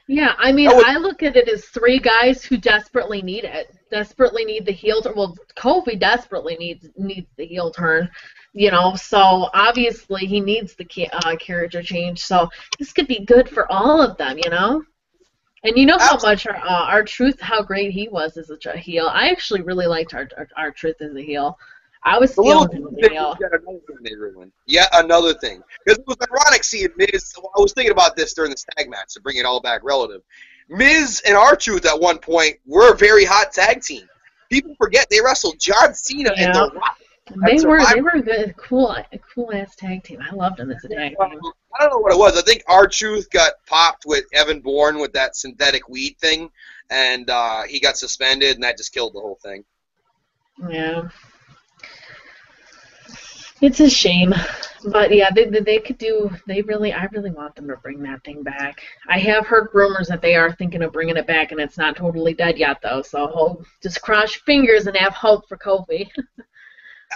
Yeah, I mean, I look at it as 3 guys who desperately need it. Desperately need the heel turn. Well, Kofi desperately needs the heel turn. So obviously he needs the character change. So this could be good for all of them, And how much R-Truth, how great he was as a heel. I actually really liked R-Truth as a heel. I was The little feeling the thing deal. was yet another thing they ruined. Yet another thing. Because it was ironic seeing Miz. I was thinking about this during the tag match to bring it all back relative. Miz and R-Truth at one point were a very hot tag team. People forget they wrestled John Cena and The Rock. They were a good, cool ass tag team. I loved them as a tag team. I don't know what it was. I think R-Truth got popped with Evan Bourne with that synthetic weed thing, and he got suspended, and that just killed the whole thing. Yeah. It's a shame, but yeah, they could do. I really want them to bring that thing back. I have heard rumors that they are thinking of bringing it back, and it's not totally dead yet, though. So just cross your fingers and have hope for Kofi.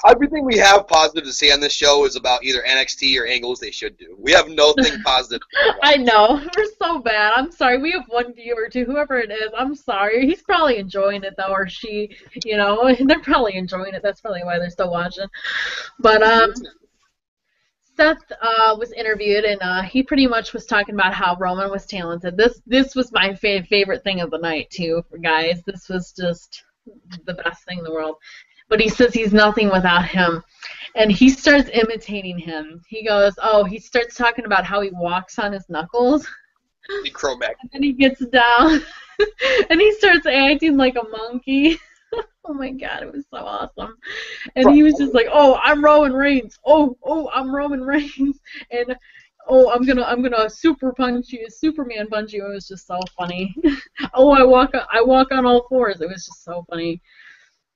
Everything we have positive to say on this show is about either NXT or angles they should do. We have nothing positive. I know. We're so bad. I'm sorry. We have one viewer, too. Whoever it is, I'm sorry. He's probably enjoying it, though, or she, they're probably enjoying it. That's probably why they're still watching. But Seth was interviewed, and he pretty much was talking about how Roman was talented. This was my favorite thing of the night, too, guys. This was just the best thing in the world. But he says he's nothing without him. And he starts imitating him. He goes, he starts talking about how he walks on his knuckles. Cro-Mac. And then he gets down, and he starts acting like a monkey. Oh, my God, it was so awesome. And he was just like, I'm Roman Reigns. I'm Roman Reigns. And, I'm gonna super punch you, Superman punch you. It was just so funny. I walk on all fours. It was just so funny.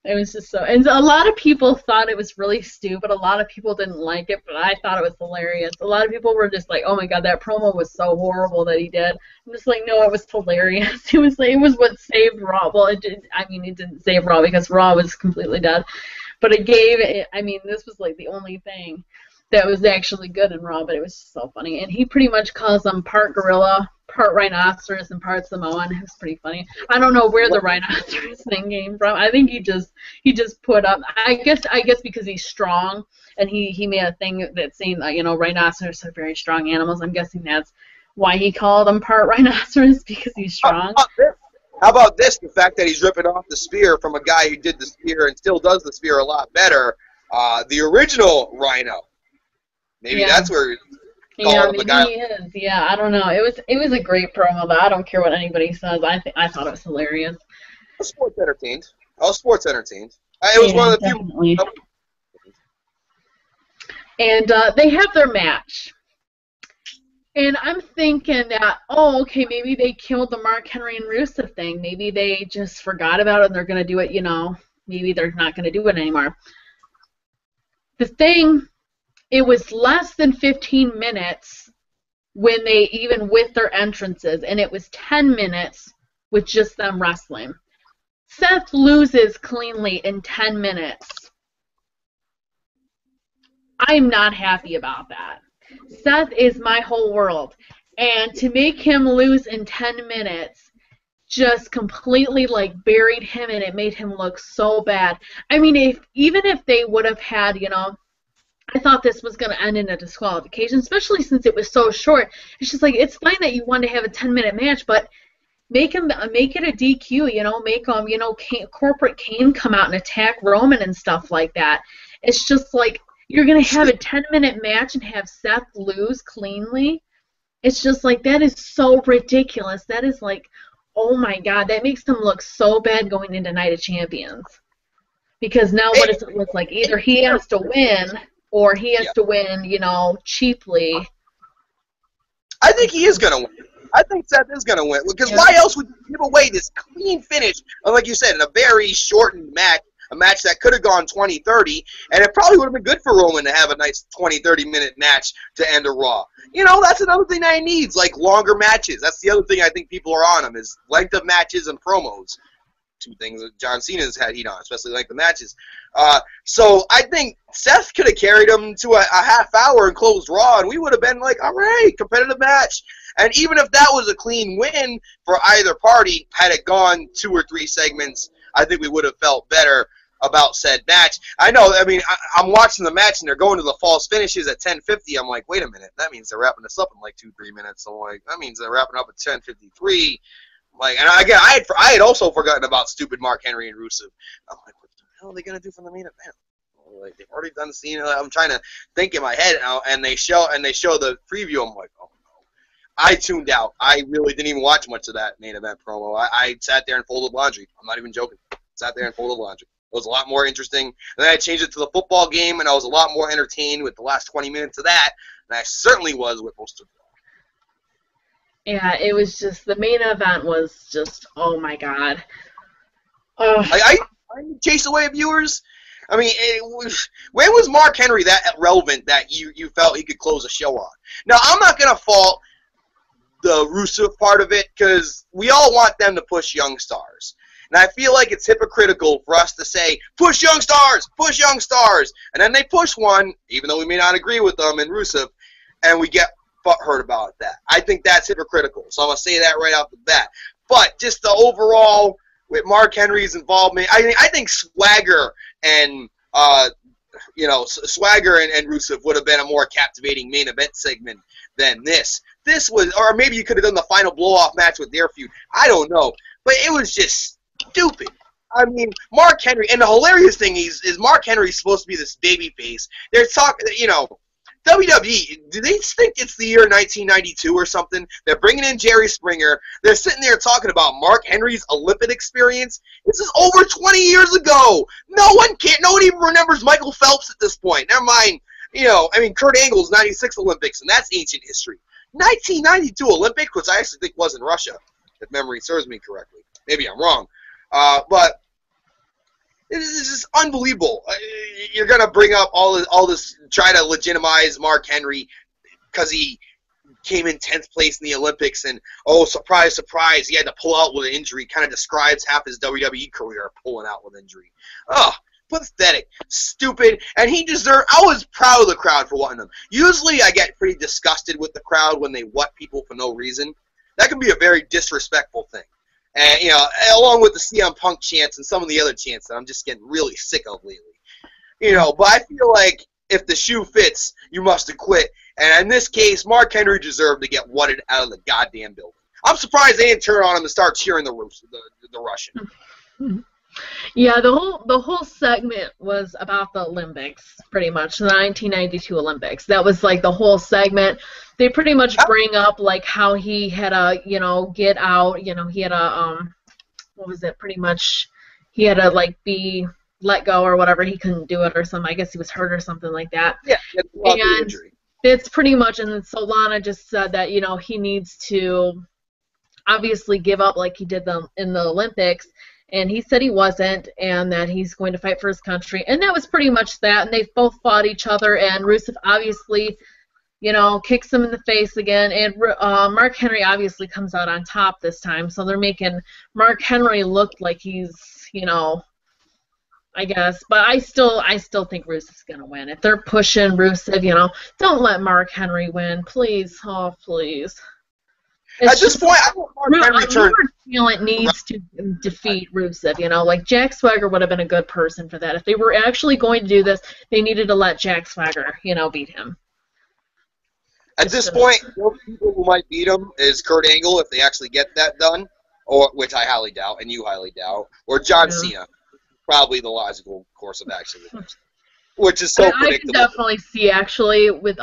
It was just so, and a lot of people thought it was really stupid. A lot of people didn't like it, but I thought it was hilarious. A lot of people were just like, "Oh my God, that promo was so horrible that he did." I'm just like, no, it was hilarious. It was what saved Raw. Well, it didn't save Raw because Raw was completely dead, but it gave it. I mean, this was like the only thing that was actually good in Raw, but it was so funny. And he pretty much calls them part gorilla, part rhinoceros, and part Samoan. It was pretty funny. I don't know where the rhinoceros thing came from. I think he just put up. I guess because he's strong, and he made a thing that saying rhinoceros are very strong animals. I'm guessing that's why he called them part rhinoceros, because he's strong. How about this? The fact that he's ripping off the spear from a guy who did the spear and still does the spear a lot better. The original Rhino. Maybe that's where. Yeah, maybe he is. Yeah, I don't know. It was a great promo, but I don't care what anybody says. I thought it was hilarious. I was sports entertained. It was one of the few. And they have their match. And I'm thinking that, okay, maybe they killed the Mark Henry and Rusev thing. Maybe they just forgot about it and they're going to do it, maybe they're not going to do it anymore. The thing, it was less than 15 minutes even with their entrances, and it was 10 minutes with just them wrestling. Seth loses cleanly in 10 minutes. I'm not happy about that. Seth is my whole world, and to make him lose in 10 minutes just completely buried him, and it made him look so bad. I mean, even if they would have had, I thought this was going to end in a disqualification, especially since it was so short. It's just it's fine that you wanted to have a 10-minute match, but make it a DQ, make Corporate Kane come out and attack Roman and stuff like that. It's just you're going to have a 10-minute match and have Seth lose cleanly. It's just that is so ridiculous. That is oh my God, that makes him look so bad going into Night of Champions. Because now what does it look like? Either he has to win, or he has to win, cheaply. I think he is going to win. I think Seth is going to win. Because why else would you give away this clean finish, like you said, in a very shortened match, a match that could have gone 20-30, and it probably would have been good for Roman to have a nice 20-30-minute match to end a Raw. That's another thing that he needs, longer matches. That's the other thing I think people are on him, is length of matches and promos. Two things that John Cena's had heat on, especially length of matches. So I think Seth could have carried him to a half hour and closed Raw, and we would have been all right, competitive match. And even if that was a clean win for either party, had it gone 2 or 3 segments, I think we would have felt better about said match. I know, I'm watching the match, and they're going to the false finishes at 10:50. I'm like, wait a minute, that means they're wrapping this up in 2-3 minutes. So that means they're wrapping up at 10:53. And again, I had also forgotten about stupid Mark Henry and Rusev. I'm like, what the hell are they going to do for the main event? Like, they've already done Cena. I'm trying to think in my head now, and they show the preview. I'm like, oh no. I tuned out. I really didn't even watch much of that main event promo. I sat there and folded laundry. I'm not even joking. Sat there and folded laundry. It was a lot more interesting. And then I changed it to the football game, and I was a lot more entertained with the last 20 minutes of that. And I certainly was with most of it. Yeah, it was just, the main event was just, oh my god. I chase away viewers. I mean, when was Mark Henry that relevant that you felt he could close a show on? Now, I'm not going to fault the Rusev part of it, because we all want them to push young stars. And I feel like it's hypocritical for us to say, push young stars, and then they push one, even though we may not agree with them, and Rusev, and we get hurt about that. I think that's hypocritical, so I'm going to say that right off the bat. But just the overall, with Mark Henry's involvement, I think Swagger and Swagger and Rusev would have been a more captivating main event segment than this. This was, or maybe you could have done the final blow-off match with their feud. I don't know, but it was just stupid. I mean, Mark Henry, and the hilarious thing is Mark Henry's supposed to be this baby face. They're talking, WWE, do they think it's the year 1992 or something? They're bringing in Jerry Springer. They're sitting there talking about Mark Henry's Olympic experience. This is over 20 years ago. Nobody even remembers Michael Phelps at this point. Never mind, Kurt Angle's 96 Olympics, and that's ancient history. 1992 Olympics, which I actually think was in Russia, if memory serves me correctly. Maybe I'm wrong. But this is unbelievable. You're going to bring up all this, try to legitimize Mark Henry because he came in 10th place in the Olympics, and, oh, surprise, surprise, he had to pull out with an injury. Kind of describes half his WWE career, pulling out with injury. Oh, pathetic, stupid, and he deserved. I was proud of the crowd for wanting him. Usually I get pretty disgusted with the crowd when they what people for no reason. That can be a very disrespectful thing. And, along with the CM Punk chants and some of the other chants that I'm just getting really sick of lately. But I feel like if the shoe fits, you must have quit. And in this case, Mark Henry deserved to get wutted out of the goddamn building. I'm surprised they didn't turn on him and start cheering the Russian. Yeah, the whole segment was about the Olympics, pretty much, the 1992 Olympics. That was like the whole segment. They pretty much bring up like how he had a, get out, he had a, what was it, pretty much, he had to like be let go or whatever, he couldn't do it or something. I guess he was hurt or something like that. Yeah, and it's pretty much, and then Solana just said that, he needs to obviously give up like he did in the Olympics. And he said he wasn't, and that he's going to fight for his country. And that was pretty much that. And they both fought each other, and Rusev obviously, kicks him in the face again. And Mark Henry obviously comes out on top this time. So they're making Mark Henry look like he's, I guess. But I still think Rusev's going to win. If they're pushing Rusev, don't let Mark Henry win. Please. Oh, please. At this point, I don't want Mark Henry turn. Talent needs to defeat Rusev, like Jack Swagger would have been a good person for that. If they were actually going to do this, they needed to let Jack Swagger, beat him. At this point, the only people who might beat him is Kurt Angle if they actually get that done, or which I highly doubt, and you highly doubt, or John Cena. Probably the logical course of action. Which is so predictable. I can definitely see, actually, with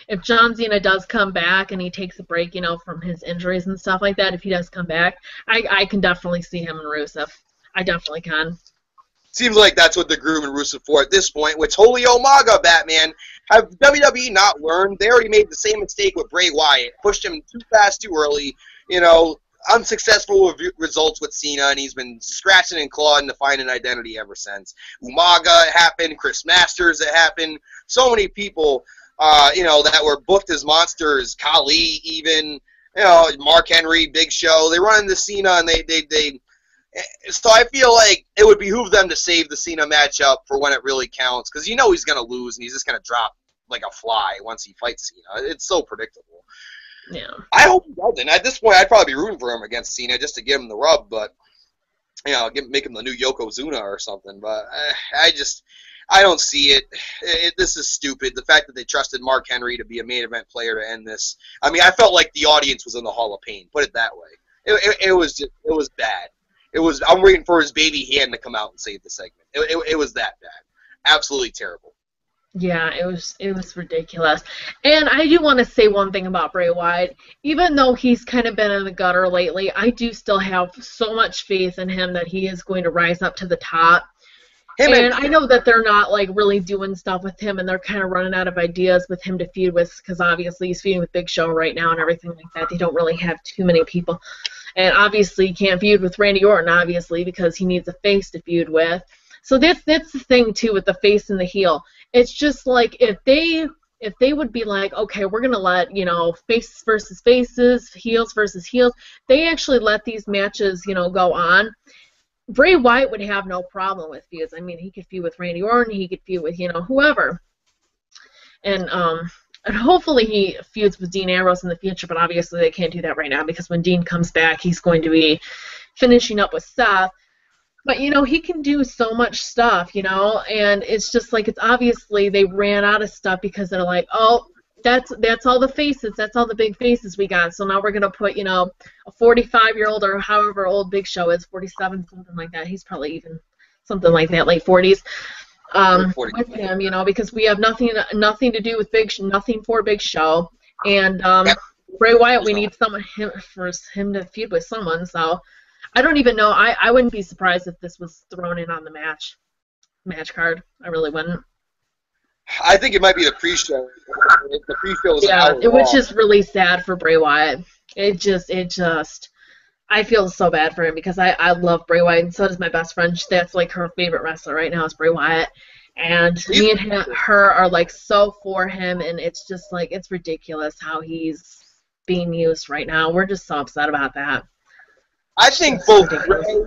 if John Cena does come back and he takes a break, from his injuries and stuff like that, if he does come back, I can definitely see him and Rusev. I definitely can. Seems like that's what they're grooming Rusev for at this point, which, holy Umaga, Batman, have WWE not learned? They already made the same mistake with Bray Wyatt. Pushed him too fast, too early, unsuccessful results with Cena, and he's been scratching and clawing to find an identity ever since. Umaga, it happened. Chris Masters, it happened. So many people, that were booked as monsters. Khali, even, Mark Henry, Big Show. They run into Cena, and they. So I feel like it would behoove them to save the Cena matchup for when it really counts, because he's going to lose, and he's just going to drop like a fly once he fights Cena. It's so predictable. Yeah. I hope he doesn't. At this point, I'd probably be rooting for him against Cena just to give him the rub, but, make him the new Yokozuna or something. But I don't see it. This is stupid. The fact that they trusted Mark Henry to be a main event player to end this. I mean, I felt like the audience was in the Hall of Pain. Put it that way. It was bad. I'm waiting for his baby hand to come out and save the segment. It was that bad. absolutely terrible. Yeah, it was ridiculous. And I do want to say one thing about Bray Wyatt. Even though he's kind of been in the gutter lately, I do still have so much faith in him that he is going to rise up to the top. And I know that they're not like really doing stuff with him, and they're kind of running out of ideas with him to feud with, because obviously he's feuding with Big Show right now and everything like that. They don't really have too many people. And obviously he can't feud with Randy Orton, obviously, because he needs a face to feud with. So that's the thing too with the face and the heel. It's just like if they would be like, okay, we're gonna let, you know, faces versus faces, heels versus heels, they actually let these matches, you know, go on. Bray Wyatt would have no problem with feuds. I mean, he could feud with Randy Orton, he could feud with, you know, whoever. And hopefully he feuds with Dean Ambrose in the future, but obviously they can't do that right now because when Dean comes back, he's going to be finishing up with Seth. But, you know, he can do so much stuff, you know, and it's just like, it's obviously they ran out of stuff because they're like, oh, that's all the faces, that's all the big faces we got, so now we're going to put, you know, a 45-year-old or however old Big Show is, 47, something like that, he's probably even something like that, late 40s, with him, you know, because we have nothing to do with nothing for Big Show, and Bray Wyatt, we need for him to feud with someone, so I don't even know. I wouldn't be surprised if this was thrown in on the match card. I really wouldn't. I think it might be the pre-show. The pre-show is an hour long. Which is really sad for Bray Wyatt. It just, I feel so bad for him because I love Bray Wyatt, and so does my best friend. That's like her favorite wrestler right now is Bray Wyatt. And me and her are like so for him, and it's just like, it's ridiculous how he's being used right now. We're just so upset about that. I think both Bray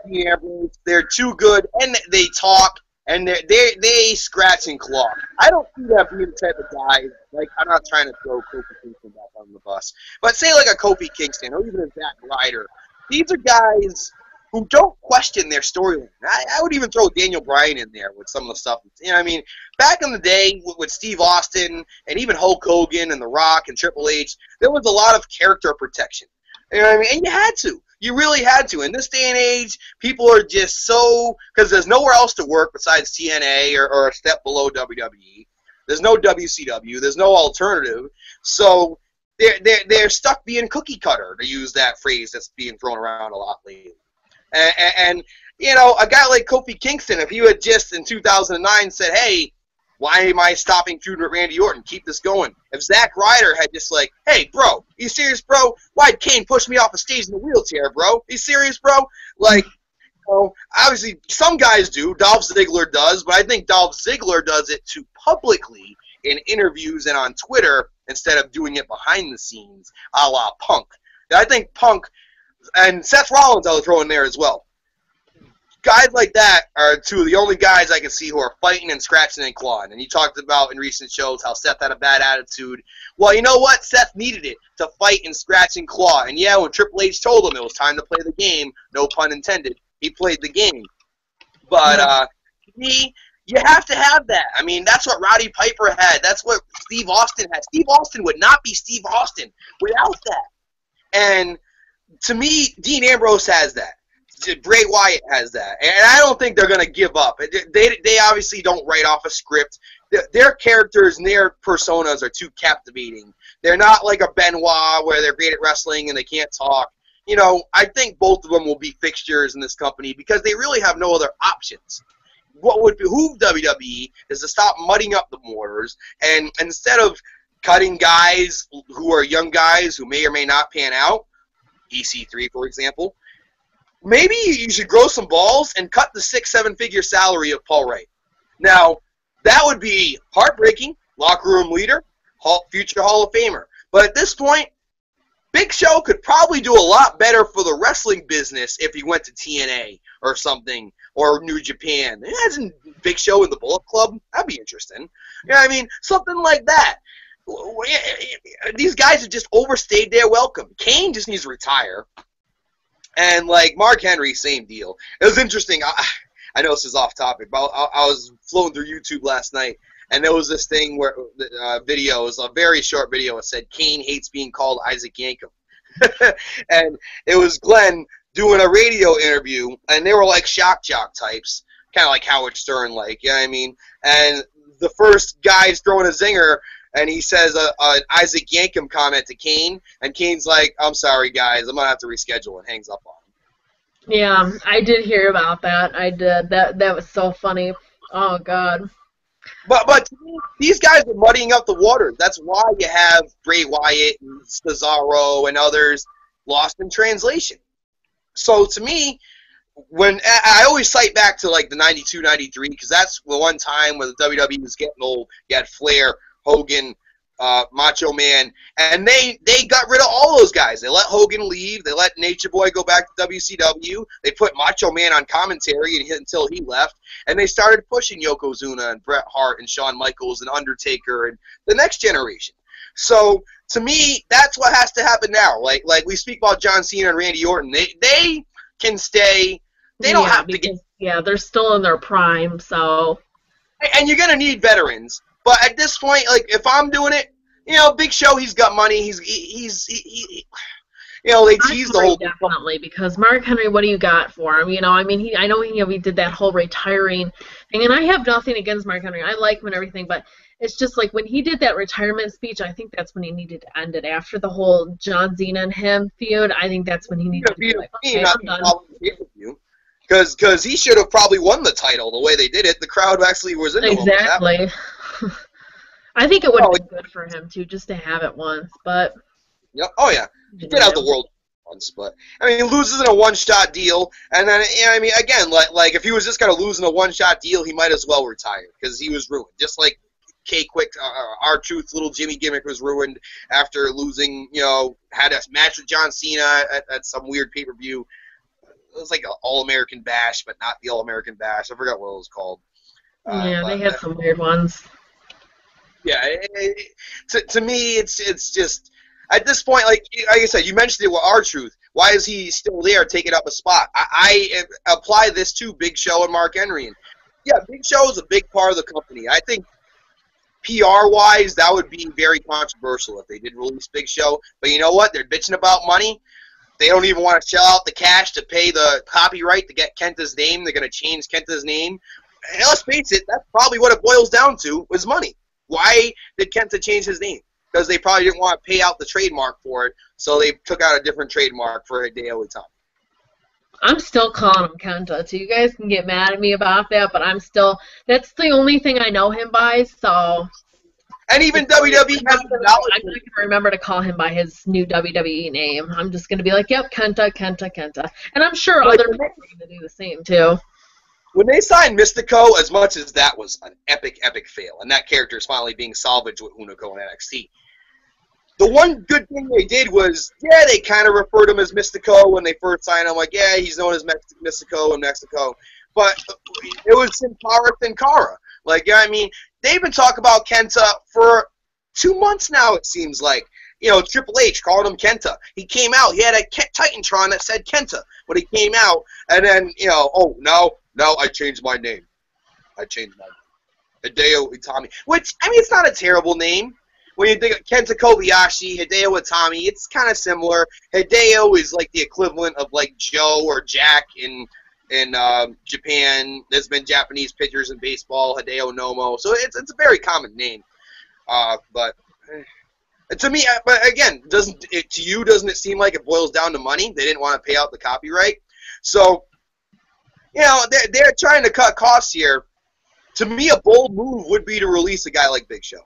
and Ambrose, they're too good, and they talk, and they scratch and claw. I don't see that being the type of guy. Like, I'm not trying to throw Kofi Kingston back on the bus, but say like a Kofi Kingston or even a Zack Ryder. These are guys who don't question their storyline. I would even throw Daniel Bryan in there with some of the stuff. You know, I mean, back in the day with Steve Austin and even Hulk Hogan and The Rock and Triple H, there was a lot of character protection. You know what I mean? And you had to. You really had to. In this day and age, people are just so... Because there's nowhere else to work besides TNA or a step below WWE. There's no WCW. There's no alternative. So they're stuck being cookie cutter, to use that phrase that's being thrown around a lot lately. And you know, a guy like Kofi Kingston, if he had just in 2009 said, hey, why am I stopping feuding with Randy Orton? Keep this going. If Zack Ryder had just like, hey, bro, you serious, bro? Why'd Kane push me off the stage in a wheelchair, bro? You serious, bro? Like, you know, obviously, some guys do. Dolph Ziggler does, but I think Dolph Ziggler does it too publicly in interviews and on Twitter instead of doing it behind the scenes, a la Punk. I think Punk and Seth Rollins I would throw in there as well. Guys like that are two of the only guys I can see who are fighting and scratching and clawing. And you talked about in recent shows how Seth had a bad attitude. Well, you know what? Seth needed it to fight and scratch and claw. And yeah, when Triple H told him it was time to play the game, no pun intended, he played the game. But you have to have that. I mean, that's what Roddy Piper had. That's what Steve Austin had. Steve Austin would not be Steve Austin without that. And to me, Dean Ambrose has that. Bray Wyatt has that, and I don't think they're going to give up. They obviously don't write off a script. Their characters and their personas are too captivating. They're not like a Benoit where they're great at wrestling and they can't talk. You know, I think both of them will be fixtures in this company because they really have no other options. What would behoove WWE is to stop mudding up the waters, and instead of cutting guys who are young guys who may or may not pan out, EC3 for example, maybe you should grow some balls and cut the 6-7 figure salary of Paul Wright. Now, that would be heartbreaking, locker room leader, future Hall of Famer. But at this point, Big Show could probably do a lot better for the wrestling business if he went to TNA or something, or New Japan. Imagine Big Show in the Bullet Club. That'd be interesting. You know what I mean? Something like that. These guys have just overstayed their welcome. Kane just needs to retire. And, like, Mark Henry, same deal. It was interesting. I know this is off topic, but I was floating through YouTube last night, and there was this thing where video, it was a very short video. It said, Kane hates being called Isaac Yankem. And it was Glenn doing a radio interview, and they were like shock jock types. kind of like Howard Stern, like, you know what I mean? And the first guy's throwing a zinger, and he says an Isaac Yankem comment to Kane, and Kane's like, I'm sorry, guys, I'm going to have to reschedule, and hangs up on him. Yeah, I did hear about that. I did. That was so funny. Oh, God. But to me, these guys are muddying up the waters. That's why you have Bray Wyatt and Cesaro and others lost in translation. So to me, when I always cite back to like the 92, 93, because that's the one time when the WWE was getting old. You had Flair, Hogan, Macho Man, and they got rid of all those guys. They let Hogan leave. They let Nature Boy go back to WCW. They put Macho Man on commentary until he left, and they started pushing Yokozuna and Bret Hart and Shawn Michaels and Undertaker and the next generation. So to me, that's what has to happen now. Like we speak about John Cena and Randy Orton. They can stay. They don't have to get. Yeah, they're still in their prime. So. And you're gonna need veterans. But at this point, like, if I'm doing it, you know, Big Show, he's got money. He's you know, they tease the whole definitely, because Mark Henry, what do you got for him? You know, I mean, I know he did that whole retiring thing, and I have nothing against Mark Henry. I like him and everything, but it's just like when he did that retirement speech, I think that's when he needed to end it. After the whole John Cena and him feud, I think that's when he needed to be like, okay, I'm done. Because he should have probably won the title the way they did it. The crowd actually was into him. Exactly. I think it would have been good for him, too, just to have it once, but... Yeah. Oh, yeah. He did have the world once, but... I mean, he loses in a one-shot deal, and then, you know, I mean, again, like if he was just going to lose in a one-shot deal, he might as well retire, because he was ruined. Just like K-Quick, R-Truth, little Jimmy gimmick was ruined after losing, you know, had a match with John Cena at some weird pay-per-view. It was like an All-American Bash, but not the All-American Bash. I forgot what it was called. Yeah, they had some weird ones. Yeah, to me, it's just at this point, like I said, you mentioned it with R-Truth. Why is he still there, taking up a spot? I apply this to Big Show and Mark Henry. And yeah, Big Show is a big part of the company. I think PR-wise, that would be very controversial if they did release Big Show. But you know what? They're bitching about money. They don't even want to shell out the cash to pay the copyright to get Kenta's name. They're going to change Kenta's name. And let's face it, that's probably what it boils down to, was money. Why did Kenta change his name? Because they probably didn't want to pay out the trademark for it, so they took out a different trademark for Hideo Itami. I'm still calling him Kenta, so you guys can get mad at me about that, but I'm still, that's the only thing I know him by, so... And even WWE has I'm not going to remember to call him by his new WWE name. I'm just going to be like, yep, Kenta, Kenta, Kenta. And I'm sure other people are going to do the same, too. When they signed Mystico, as much as that was an epic, epic fail, and that character is finally being salvaged with Hunico and NXT, the one good thing they did was, yeah, they kind of referred him as Mystico when they first signed him. Like, yeah, he's known as Mystico in Mexico. But it was Sin Cara. Like, yeah, I mean, they've been talking about Kenta for 2 months now, it seems like. You know, Triple H called him Kenta. He came out. He had a Titantron that said Kenta when he came out. And then, you know, oh, no, I changed my name. Hideo Itami. Which, I mean, it's not a terrible name. When you think of Kenta Kobayashi, Hideo Itami, it's kind of similar. Hideo is like the equivalent of like Joe or Jack in Japan. There's been Japanese pitchers in baseball, Hideo Nomo. So it's a very common name. But to me, but again, doesn't it seem like it boils down to money? They didn't want to pay out the copyright. So, you know, they're trying to cut costs here. To me, a bold move would be to release a guy like Big Show.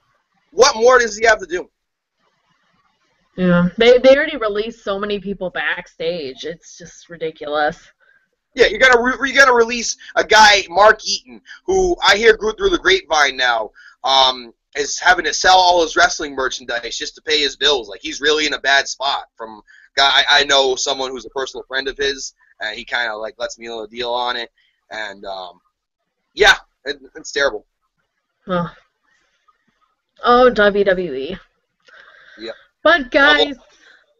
What more does he have to do? Yeah, they already released so many people backstage. It's just ridiculous. Yeah, you're gonna release a guy, Mark Eaton, who I hear grew through the grapevine now, is having to sell all his wrestling merchandise just to pay his bills. Like, he's really in a bad spot. From guy I know, someone who's a personal friend of his, and he kind of like lets me know the deal on it, and yeah, it's terrible. Huh. Oh, WWE. Yeah. But guys,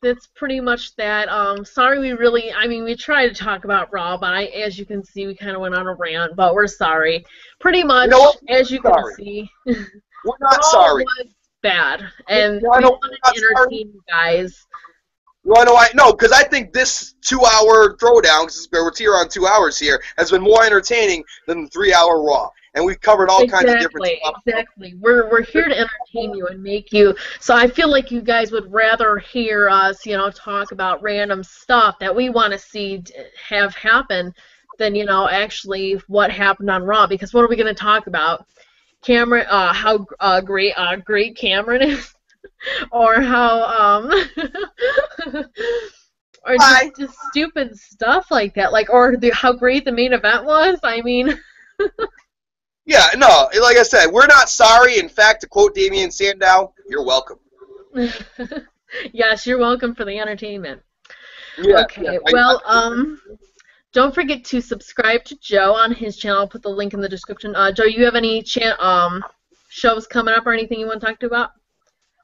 that's pretty much that. Sorry, we tried to talk about Raw, but as you can see, we kind of went on a rant, but we're sorry. Pretty much, you know as you can see, we're not Raw sorry. was bad, and we wanted to entertain you guys. You want to know why? No, because I think this 2-hour throwdown, because we're here on 2 hours here, has been more entertaining than the 3-hour Raw. And we've covered all kinds of different stuff. Exactly. We're here to entertain you and make you. So I feel like you guys would rather hear us, talk about random stuff that we want to see have happen than, actually what happened on Raw. Because what are we going to talk about? Cameron, how great Cameron is, or how or just stupid stuff like that, or how great the main event was. I mean. Yeah, no, like I said, we're not sorry. In fact, to quote Damian Sandow, you're welcome. Yes, you're welcome for the entertainment. Yeah, okay, yeah, well, don't forget to subscribe to Joe on his channel. I'll put the link in the description. Joe, you have any shows coming up or anything you want to talk to about?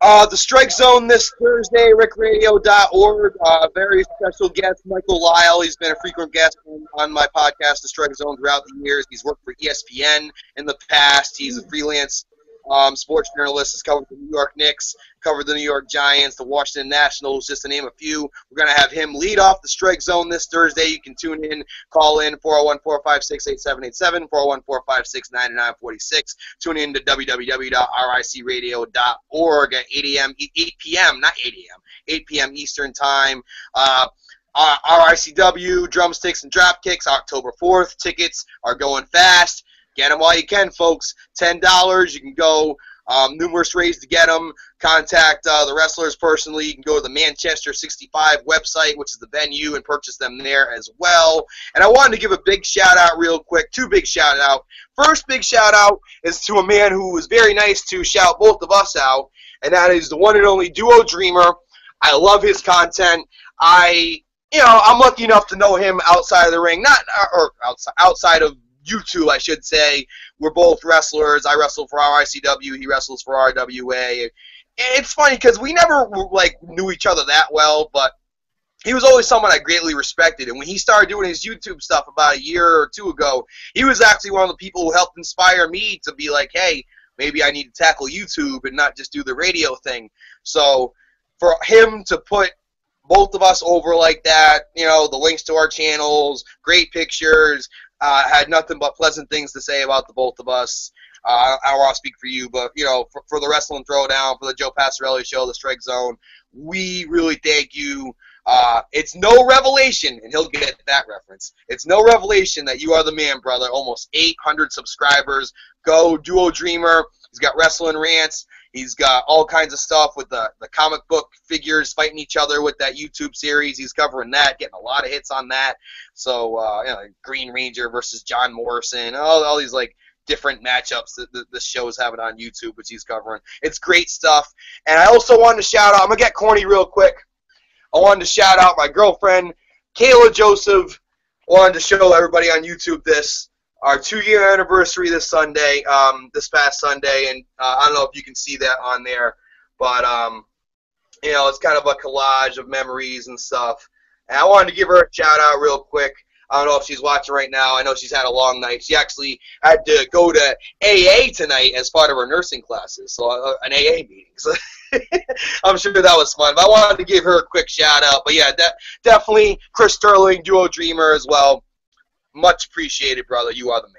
The Strike Zone this Thursday, rickradio.org. Very special guest, Michael Lyle. He's been a frequent guest on my podcast, The Strike Zone, throughout the years. He's worked for ESPN in the past. He's a freelance sports journalist. Has covered the New York Knicks, covered the New York Giants, the Washington Nationals, just to name a few. We're going to have him lead off the Strike Zone this Thursday. You can tune in, call in, 401-456-8787, 401-456-9946. Tune in to www.ricradio.org at 8 p.m. Eastern Time. RICW, Drumsticks and Dropkicks, October 4th. Tickets are going fast. Get them while you can, folks. $10. You can go numerous ways to get them. Contact the wrestlers personally. You can go to the Manchester 65 website, which is the venue, and purchase them there as well. And I wanted to give a big shout-out real quick. Two big shout-out. First big shout-out is to a man who was very nice to shout both of us out, and that is the one and only Duo Dreamer. I love his content. I'm lucky enough to know him outside of the ring, outside of YouTube, I should say. We're both wrestlers. I wrestle for RICW. He wrestles for RWA. It's funny because we never knew each other that well, but he was always someone I greatly respected. And when he started doing his YouTube stuff about a year or two ago, he was actually one of the people who helped inspire me to be like, hey, maybe I need to tackle YouTube and not just do the radio thing. So for him to put both of us over like that, the links to our channels, great pictures, had nothing but pleasant things to say about the both of us. I don't want to speak for you, but, for the Wrestling Throwdown, for the Joe Passarelli Show, the Strike Zone, we really thank you. It's no revelation, and he'll get that reference. It's no revelation that you are the man, brother. Almost 800 subscribers. Go, Duo Dreamer. He's got wrestling rants. He's got all kinds of stuff with the comic book figures fighting each other with that YouTube series. He's covering that, getting a lot of hits on that. So, Green Ranger versus John Morrison, all these, different matchups that the show's having on YouTube, which he's covering. It's great stuff. And I also wanted to shout out, I'm going to get corny real quick. I wanted to shout out my girlfriend, Kayla Joseph. I wanted to show everybody on YouTube this. Our 2-year anniversary this Sunday, this past Sunday, and I don't know if you can see that on there, but, it's kind of a collage of memories and stuff. And I wanted to give her a shout-out real quick. I don't know if she's watching right now. I know she's had a long night. She actually had to go to AA tonight as part of her nursing classes, so an AA meeting. So I'm sure that was fun. But I wanted to give her a quick shout-out. But, yeah, definitely Chris Sterling, Duo Dreamer as well. Much appreciated, brother. You are the man.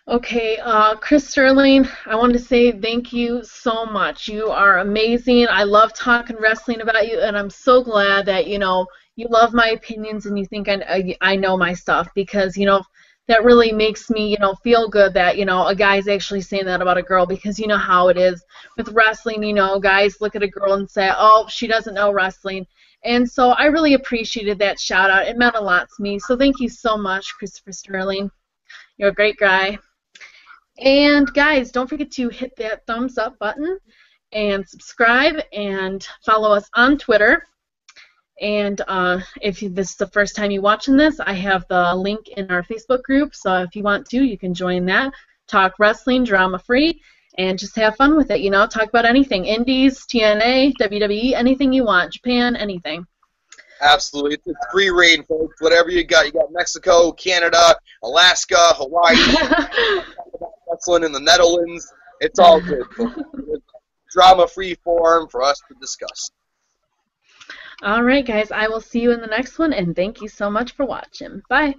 Okay, Chris Sterling, I wanted to say thank you so much. You are amazing. I love talking wrestling about you, and I'm so glad that, you love my opinions and you think I know my stuff, because, that really makes me, feel good that, a guy's actually saying that about a girl, because you know how it is with wrestling, guys look at a girl and say, oh, she doesn't know wrestling. And so I really appreciated that shout out. It meant a lot to me. So thank you so much, Christopher Sterling. You're a great guy. And guys, don't forget to hit that thumbs up button and subscribe and follow us on Twitter. And if this is the first time you're watching this, I have the link in our Facebook group. So if you want to, you can join that. Talk wrestling, drama free. And just have fun with it, talk about anything. Indies, TNA, WWE, anything you want. Japan, anything. Absolutely. It's free reign, folks. Whatever you got. You got Mexico, Canada, Alaska, Hawaii, wrestling in the Netherlands. It's all good. Drama-free forum for us to discuss. All right, guys, I will see you in the next one, and thank you so much for watching. Bye.